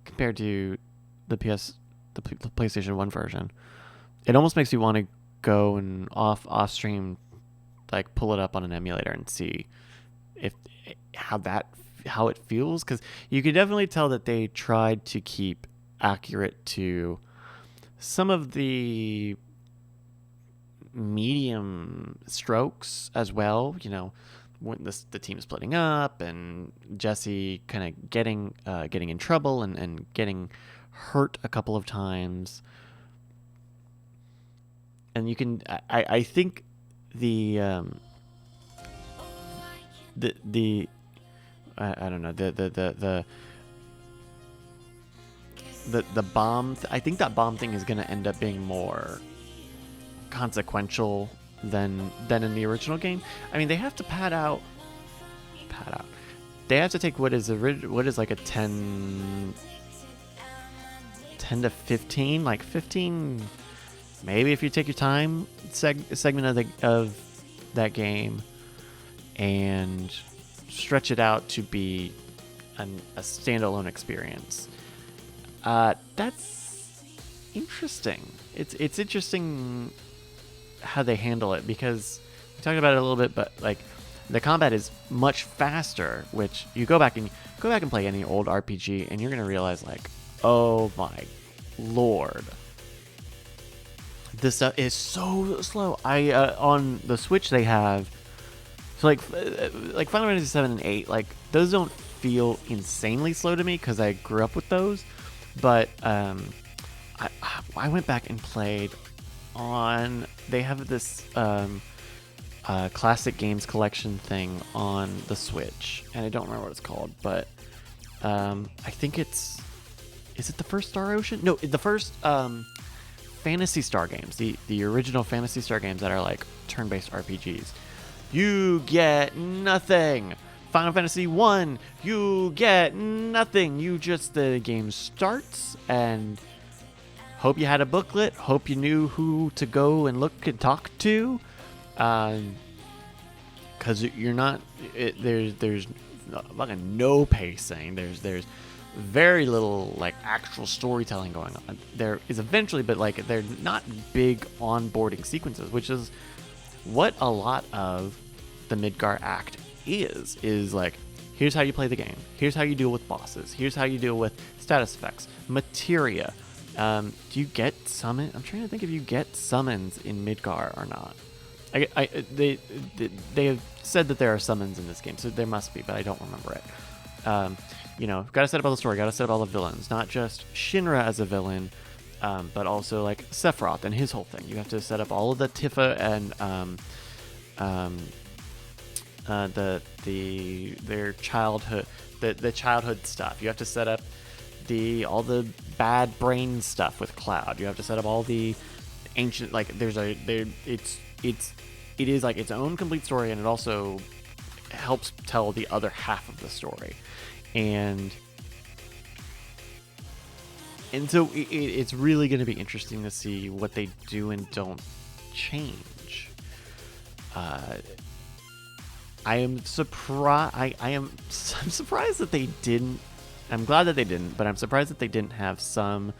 compared to the PlayStation 1 version. It almost makes you want to go and off stream, like pull it up on an emulator and see how it feels, because you could definitely tell that they tried to keep accurate to some of the medium strokes as well. You know, when the team splitting up and Jesse kind of getting in trouble and getting hurt a couple of times, and you can I think the I don't know, the bomb I think that bomb thing is going to end up being more consequential than in the original game. I mean, they have to pad out. They have to take what is like a 10 to 15, like 15, maybe if you take your time, segment of that game, and stretch it out to be a standalone experience. That's interesting. It's interesting how they handle it, because we talked about it a little bit, but like the combat is much faster, which you go back and play any old RPG and you're gonna realize, like, oh my lord, this stuff is so slow. On the Switch they have, so like Final Fantasy 7 and 8, like those don't feel insanely slow to me because I grew up with those, but I went back and played on, they have this classic games collection thing on the Switch, and I don't remember what it's called, but I think is it the first Star Ocean? No, the first Phantasy Star games, the original Phantasy Star games that are like turn-based RPGs. You get nothing. Final Fantasy 1, you get nothing. The game starts, and hope you had a booklet, hope you knew who to go and look and talk to, because you're not, there's fucking no pacing, there's very little like actual storytelling going on. There is eventually, but like they're not big onboarding sequences, which is what a lot of the Midgar Act is like, here's how you play the game, here's how you deal with bosses, here's how you deal with status effects, materia. Do you get summon? I'm trying to think if you get summons in Midgar or not. They have said that there are summons in this game, so there must be, but I don't remember it. You know, got to set up all the story, got to set up all the villains, not just Shinra as a villain, but also like Sephiroth and his whole thing. You have to set up all of the Tifa and their childhood, the childhood stuff. You have to set up all the bad brain stuff with Cloud. You have to set up all the ancient, like it is like its own complete story, and it also helps tell the other half of the story. And so it's really going to be interesting to see what they do and don't change. I'm surprised that they didn't. I'm glad that they didn't, but I'm surprised that they didn't have some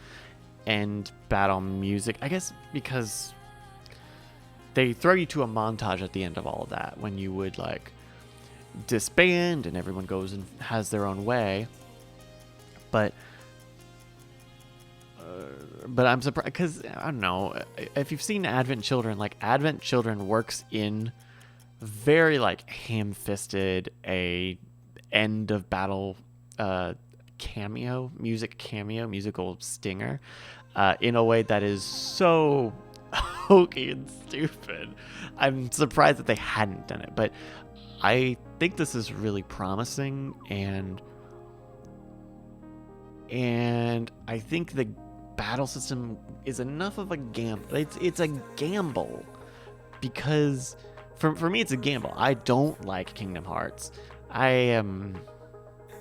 end battle music. I guess because they throw you to a montage at the end of all of that when you would like disband and everyone goes and has their own way. But I'm surprised because I don't know if you've seen Advent Children. Like Advent Children works in very like ham-fisted a end of battle musical stinger in a way that is so hokey and stupid. I'm surprised that they hadn't done it, but I think this is really promising, and I think the battle system is enough of a gamble. It's a gamble because for me it's a gamble. I don't like Kingdom Hearts. I am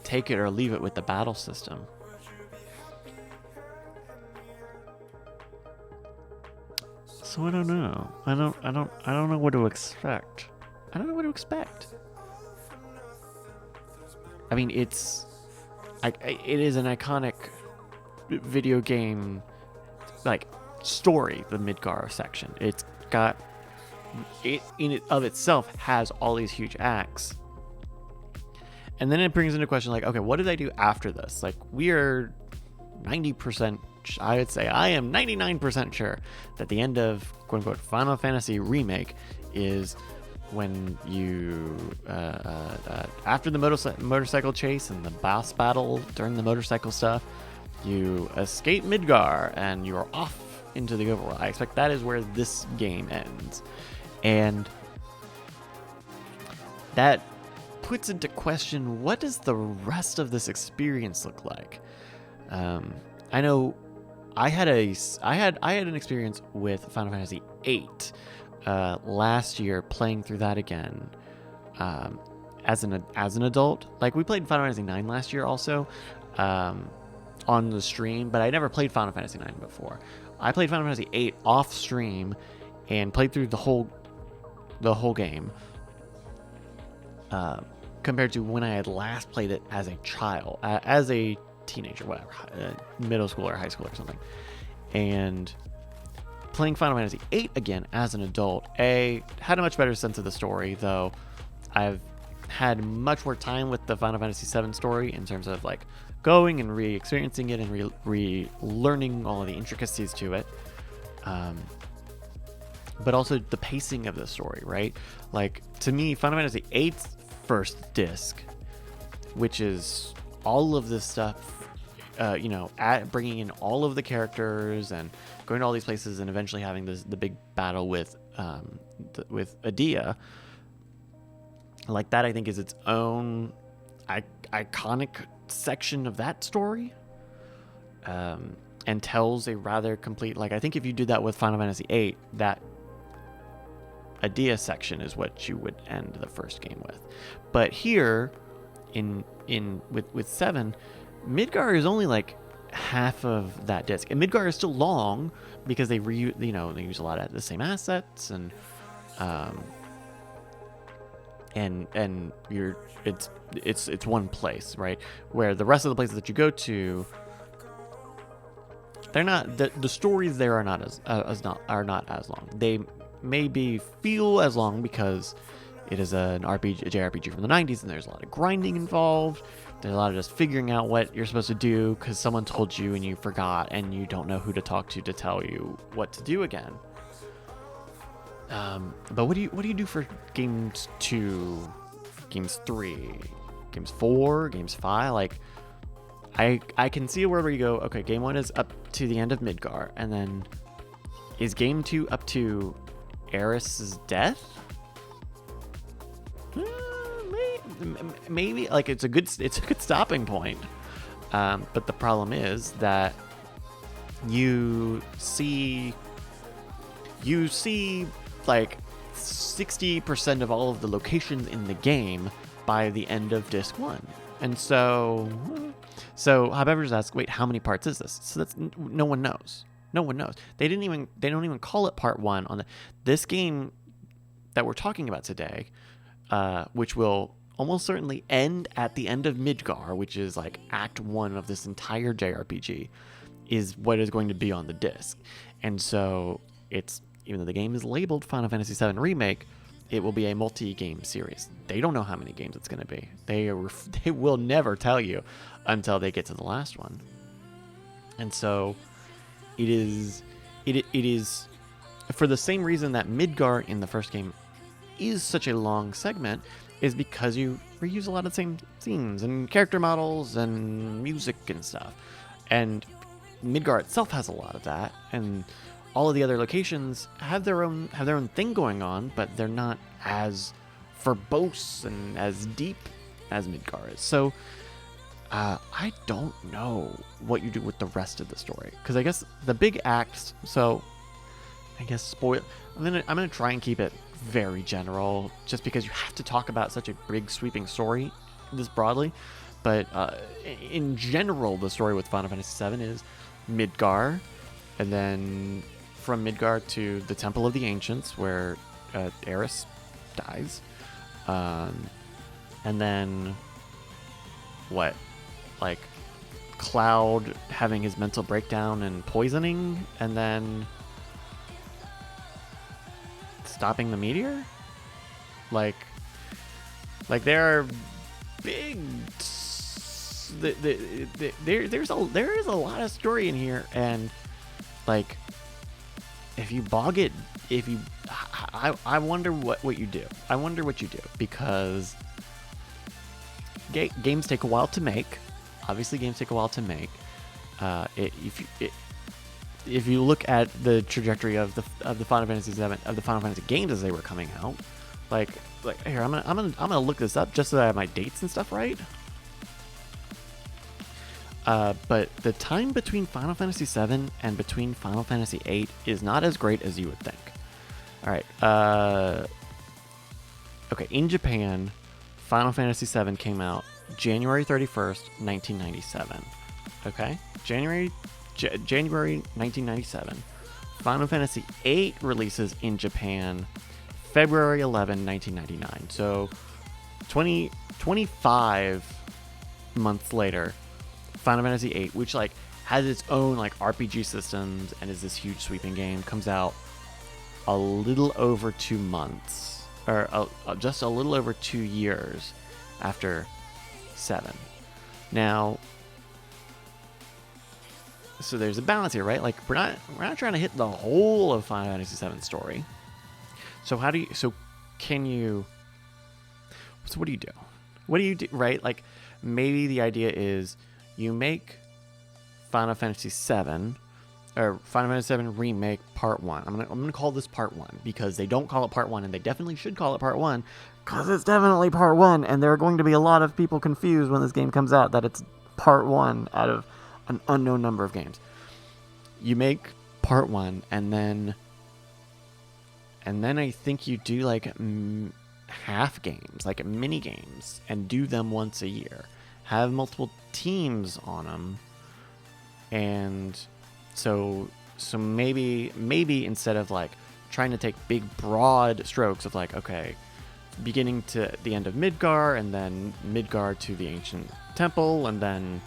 take it or leave it with the battle system. So I don't know. I don't know what to expect. I don't know what to expect. I mean, it is an iconic video game like story, the Midgar section. It's got it in it of itself has all these huge acts. And then it brings into question, like, okay, what do they do after this? Like, we are 90%, I would say, I am 99% sure that the end of, quote unquote, Final Fantasy Remake is when you, after the motorcycle chase and the boss battle during the motorcycle stuff, you escape Midgar and you are off into the overworld. I expect that is where this game ends. And that puts into question, what does the rest of this experience look like? I know I had an experience with Final Fantasy VIII last year, playing through that again as an adult. Like, we played Final Fantasy IX last year also on the stream, but I never played Final Fantasy IX before. I played Final Fantasy VIII off stream and played through the whole game. Compared to when I had last played it as a child, as a teenager, whatever, middle school or high school or something. And playing Final Fantasy VIII again as an adult, had a much better sense of the story, though I've had much more time with the Final Fantasy VII story in terms of like going and re-experiencing it and re-learning all of the intricacies to it. But also the pacing of the story, right? Like, to me, Final Fantasy VIII's first disc, which is all of this stuff, bringing in all of the characters and going to all these places and eventually having the big battle with Adia. Like, that I think is its own iconic section of that story, and tells a rather complete, like, I think if you did that with Final Fantasy VIII, that Adia section is what you would end the first game with. But here with 7, Midgar is only like half of that disc, and Midgar is still long because they use a lot of the same assets, and it's one place, right? Where the rest of the places that you go to, they're not, the stories there are not as long. They maybe feel as long because it is a JRPG from the 90s, and there's a lot of grinding involved. There's a lot of just figuring out what you're supposed to do because someone told you and you forgot, and you don't know who to talk to tell you what to do again. But what do you do for games 2, games 3, games 4, games 5? Like, I can see where you go, okay, game 1 is up to the end of Midgar, and then is game 2 up to Eris's death? Maybe like it's a good stopping point. But the problem is that you see like 60% of all of the locations in the game by the end of disc 1. And so Hobbever's asked, wait, how many parts is this? So that's no one knows. No one knows. They don't even call it part 1 on this game that we're talking about today, which will almost certainly end at the end of Midgar, which is like Act 1 of this entire JRPG, is what is going to be on the disc. And so it's, even though the game is labeled Final Fantasy VII Remake, it will be a multi-game series. They don't know how many games it's going to be. They will never tell you until they get to the last one. And so it is for the same reason that Midgar in the first game is such a long segment, is because you reuse a lot of the same scenes and character models and music and stuff. And Midgar itself has a lot of that, and all of the other locations have their own thing going on, but they're not as verbose and as deep as Midgar is. So I don't know what you do with the rest of the story, because I guess the big acts. So I guess spoil. I'm gonna try and keep it very general, just because you have to talk about such a big sweeping story this broadly. But in general, the story with Final Fantasy VII is Midgar, and then from Midgar to the Temple of the Ancients, where Eris dies, and then what, like Cloud having his mental breakdown and poisoning, and then stopping the meteor. Like there are big. There is a lot of story in here, and like if you bog it, I wonder what you do. I wonder what you do, because games take a while to make. Obviously, games take a while to make. If you look at the trajectory of the Final Fantasy VII, of the Final Fantasy games as they were coming out, like here, I'm gonna look this up just so that I have my dates and stuff right. But the time between Final Fantasy VII and between Final Fantasy VIII is not as great as you would think. All right. Okay, in Japan, Final Fantasy VII came out January 31st, 1997. Okay? January 1997. Final Fantasy VIII releases in Japan February 11, 1999. So 25 months later, Final Fantasy VIII, which like has its own like RPG systems and is this huge sweeping game, comes out a little over 2 months, or just a little over 2 years after 7. Now, so there's a balance here, right? Like we're not trying to hit the whole of Final Fantasy VII story. So what do you do? What do you do, right? Like maybe the idea is you make Final Fantasy VII, or Final Fantasy VII Remake Part 1. I'm gonna call this Part 1 because they don't call it Part 1, and they definitely should call it Part 1 because it's definitely Part 1, and there are going to be a lot of people confused when this game comes out that it's Part 1 out of an unknown number of games. You make Part 1, and then I think you do like half games, like mini games, and do them once a year. Have multiple teams on them, and so maybe instead of like trying to take big broad strokes of like, okay, beginning to the end of Midgar, and then Midgar to the ancient temple, and then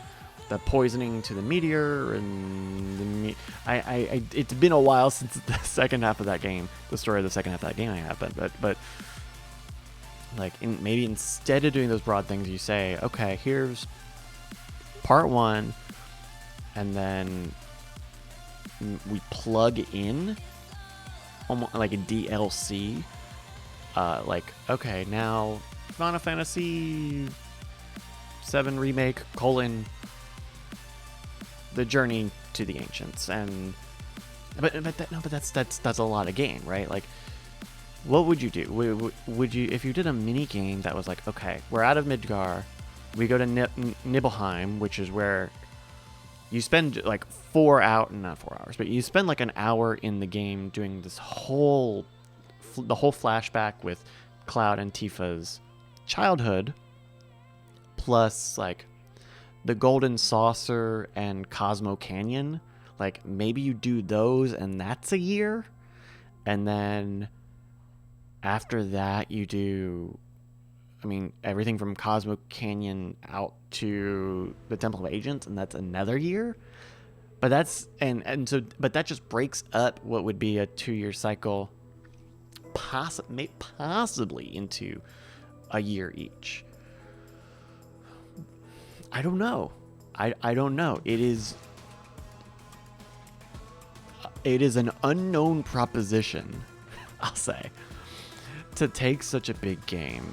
the poisoning to the meteor, and it's been a while since the second half of that game, the story of the second half of that game happened, but like maybe instead of doing those broad things, you say, okay, here's Part 1, and then we plug in almost like a DLC, like, okay, now Final Fantasy VII Remake : the journey to the ancients, and but that's a lot of game, right? Like, what would you do? Would you, if you did a mini game that was like, okay, we're out of Midgar, we go to Nibelheim, which is where you spend like not 4 hours, but you spend like an hour in the game doing this whole flashback with Cloud and Tifa's childhood, plus like the Golden Saucer and Cosmo Canyon. Like, maybe you do those and that's a year, and then after that you do, I mean, everything from Cosmo Canyon out to the Temple of Agents, and that's another year. But that's but that just breaks up what would be a 2-year cycle, possibly into a year each. I don't know. I don't know. It is an unknown proposition, I'll say, to take such a big game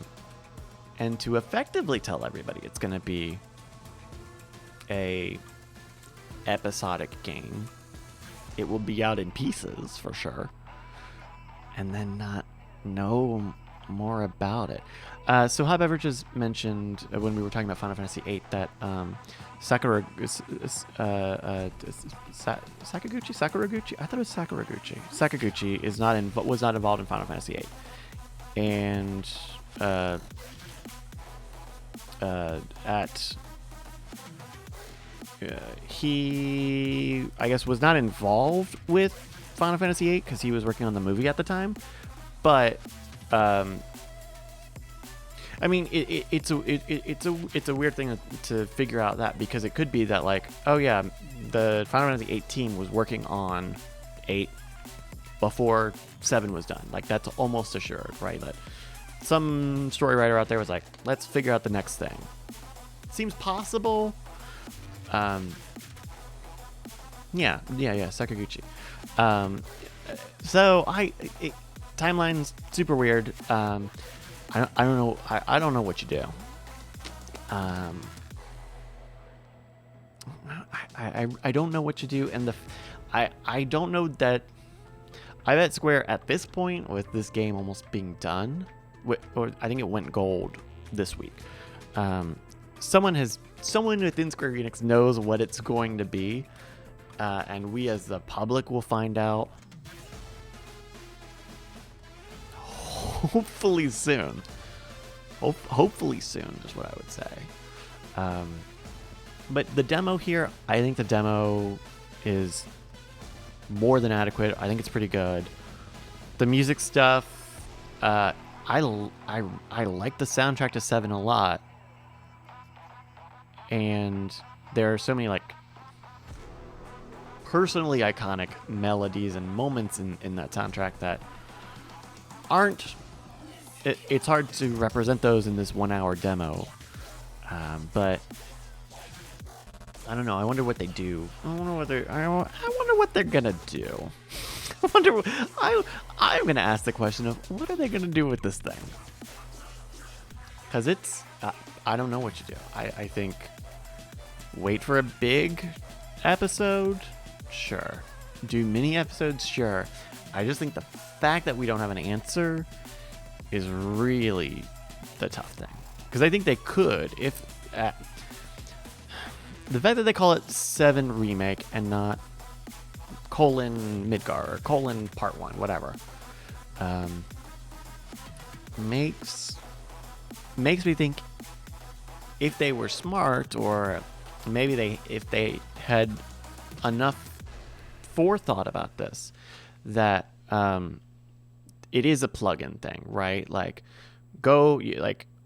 and to effectively tell everybody it's going to be a episodic game. It will be out in pieces for sure, and then not know more about it. So Hot Beverages mentioned when we were talking about Final Fantasy VIII that Sakaguchi? I thought it was Sakaguchi. Sakaguchi was not involved in Final Fantasy VIII, and he, I guess, was not involved with Final Fantasy VIII because he was working on the movie at the time. But I mean, it's a weird thing to figure out that, because it could be that, like, oh yeah, the Final Fantasy VIII team was working on 8 before 7 was done. Like, that's almost assured, right? That some story writer out there was like, let's figure out the next thing. Seems possible. Yeah, Sakaguchi. So timeline's super weird. I don't know. I don't know what you do. I don't know what you do, and I don't know that. I bet Square at this point, with this game almost being done, or I think it went gold this week. Someone within Square Enix knows what it's going to be, and we as the public will find out hopefully soon. Hopefully soon is what I would say. But the demo here, I think the demo is more than adequate. I think it's pretty good. The music stuff, I like the soundtrack to 7 a lot. And there are so many, like, personally iconic melodies and moments in that soundtrack that aren't... It's hard to represent those in this 1-hour demo. But I don't know. I wonder what they do. I wonder what they're gonna do. I'm gonna ask the question of, what are they gonna do with this thing? Because it's... I don't know what you do. I think wait for a big episode? Sure. Do mini episodes? Sure. I just think the fact that we don't have an answer is really the tough thing. Because I think they could, if... the fact that they call it 7 Remake and not Midgar or Part 1, whatever, makes me think, if they were smart, or maybe if they had enough forethought about this, that it is a plug-in thing, right? Like,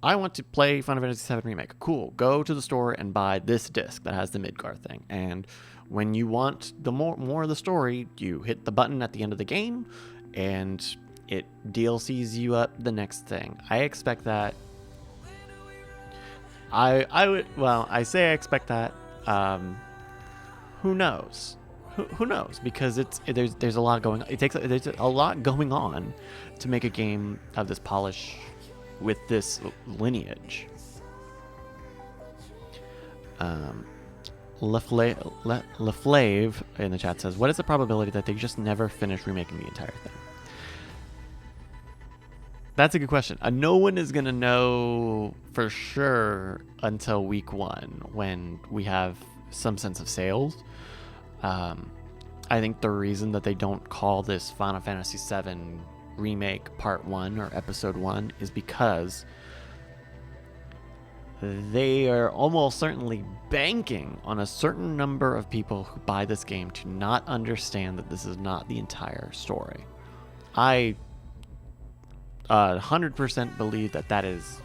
I want to play Final Fantasy VII Remake. Cool. Go to the store and buy this disc that has the Midgar thing. And when you want the more of the story, you hit the button at the end of the game, and it DLCs you up the next thing. I expect that. I say I expect that. Who knows? Who knows? Because there's a lot going on. There's a lot going on to make a game of this polish with this lineage. LaFlave in the chat says, what is the probability that they just never finish remaking the entire thing? That's a good question. No one is going to know for sure until week 1 when we have some sense of sales. I think the reason that they don't call this Final Fantasy VII Remake Part 1 or Episode 1 is because they are almost certainly banking on a certain number of people who buy this game to not understand that this is not the entire story. I 100% believe that is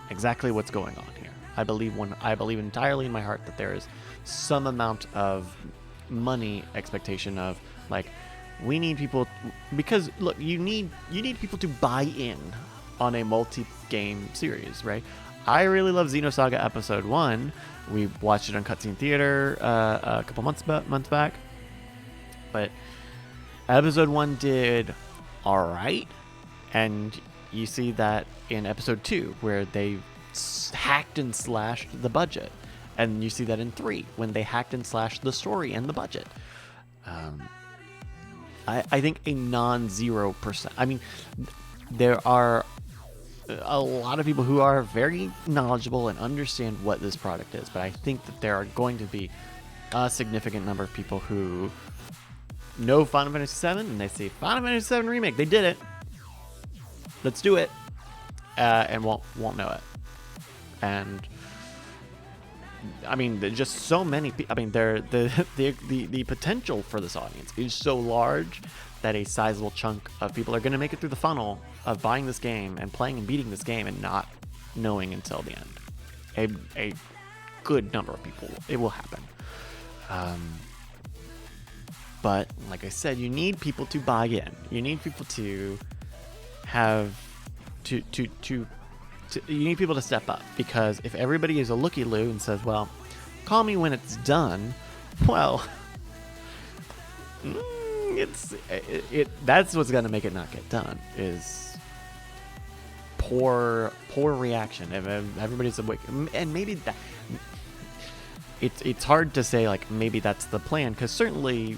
exactly what's going on here. I believe entirely in my heart that there is some amount of money expectation of, like, we need people, because look, you need people to buy in on a multi-game series, right? I really love Xenosaga Episode 1. We watched it on Cutscene Theater a couple months back, but Episode 1 did all right. And you see that in Episode 2, where they hacked and slashed the budget. And you see that in 3, when they hacked and slashed the story and the budget. I think a non-0%. I mean, there are a lot of people who are very knowledgeable and understand what this product is. But I think that there are going to be a significant number of people who know Final Fantasy VII, and they say, Final Fantasy VII Remake, they did it. Let's do it, and won't know it. And I mean, there's just so many people. I mean, the potential for this audience is so large that a sizable chunk of people are going to make it through the funnel of buying this game and playing and beating this game and not knowing until the end. A good number of people, it will happen. But like I said, you need people to buy in. You need people to have you need people to step up, because if everybody is a looky-loo and says, well, call me when it's done, well, that's what's going to make it not get done, is poor reaction. If everybody's awake, and maybe that it's hard to say, like, maybe that's the plan, because certainly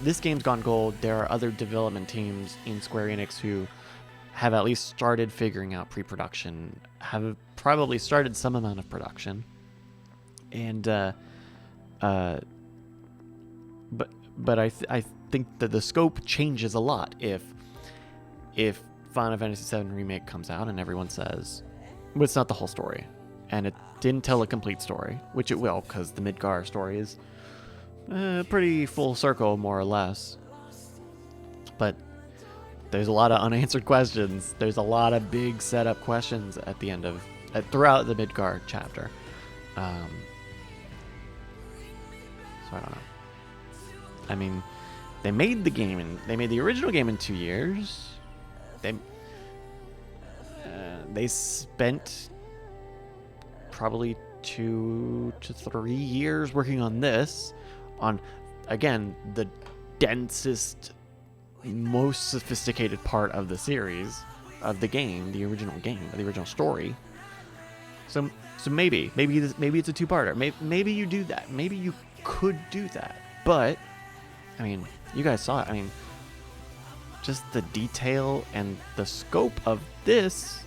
this game's gone gold. There are other development teams in Square Enix who have at least started figuring out pre-production, have probably started some amount of production, and but I think that the scope changes a lot if Final Fantasy VII Remake comes out and everyone says, well, it's not the whole story, and it didn't tell a complete story, which it will, because the Midgar story is pretty full circle, more or less. But there's a lot of unanswered questions. There's a lot of big setup questions at the end of throughout the Midgar chapter. So I don't know. I mean, they made the original game in 2 years. They spent probably 2 to 3 years working on this, on, again, the densest, most sophisticated part of the series, of the game, the original story. So maybe it's a two-parter. Maybe you do that. Maybe you could do that. But I mean, you guys saw it. I mean, just the detail and the scope of this,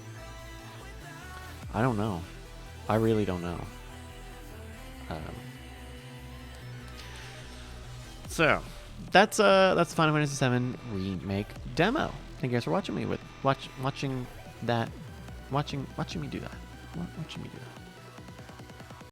I don't know. I really don't know. So that's Final Fantasy VII Remake demo. Thank you guys for watching me do that. Watching me do that.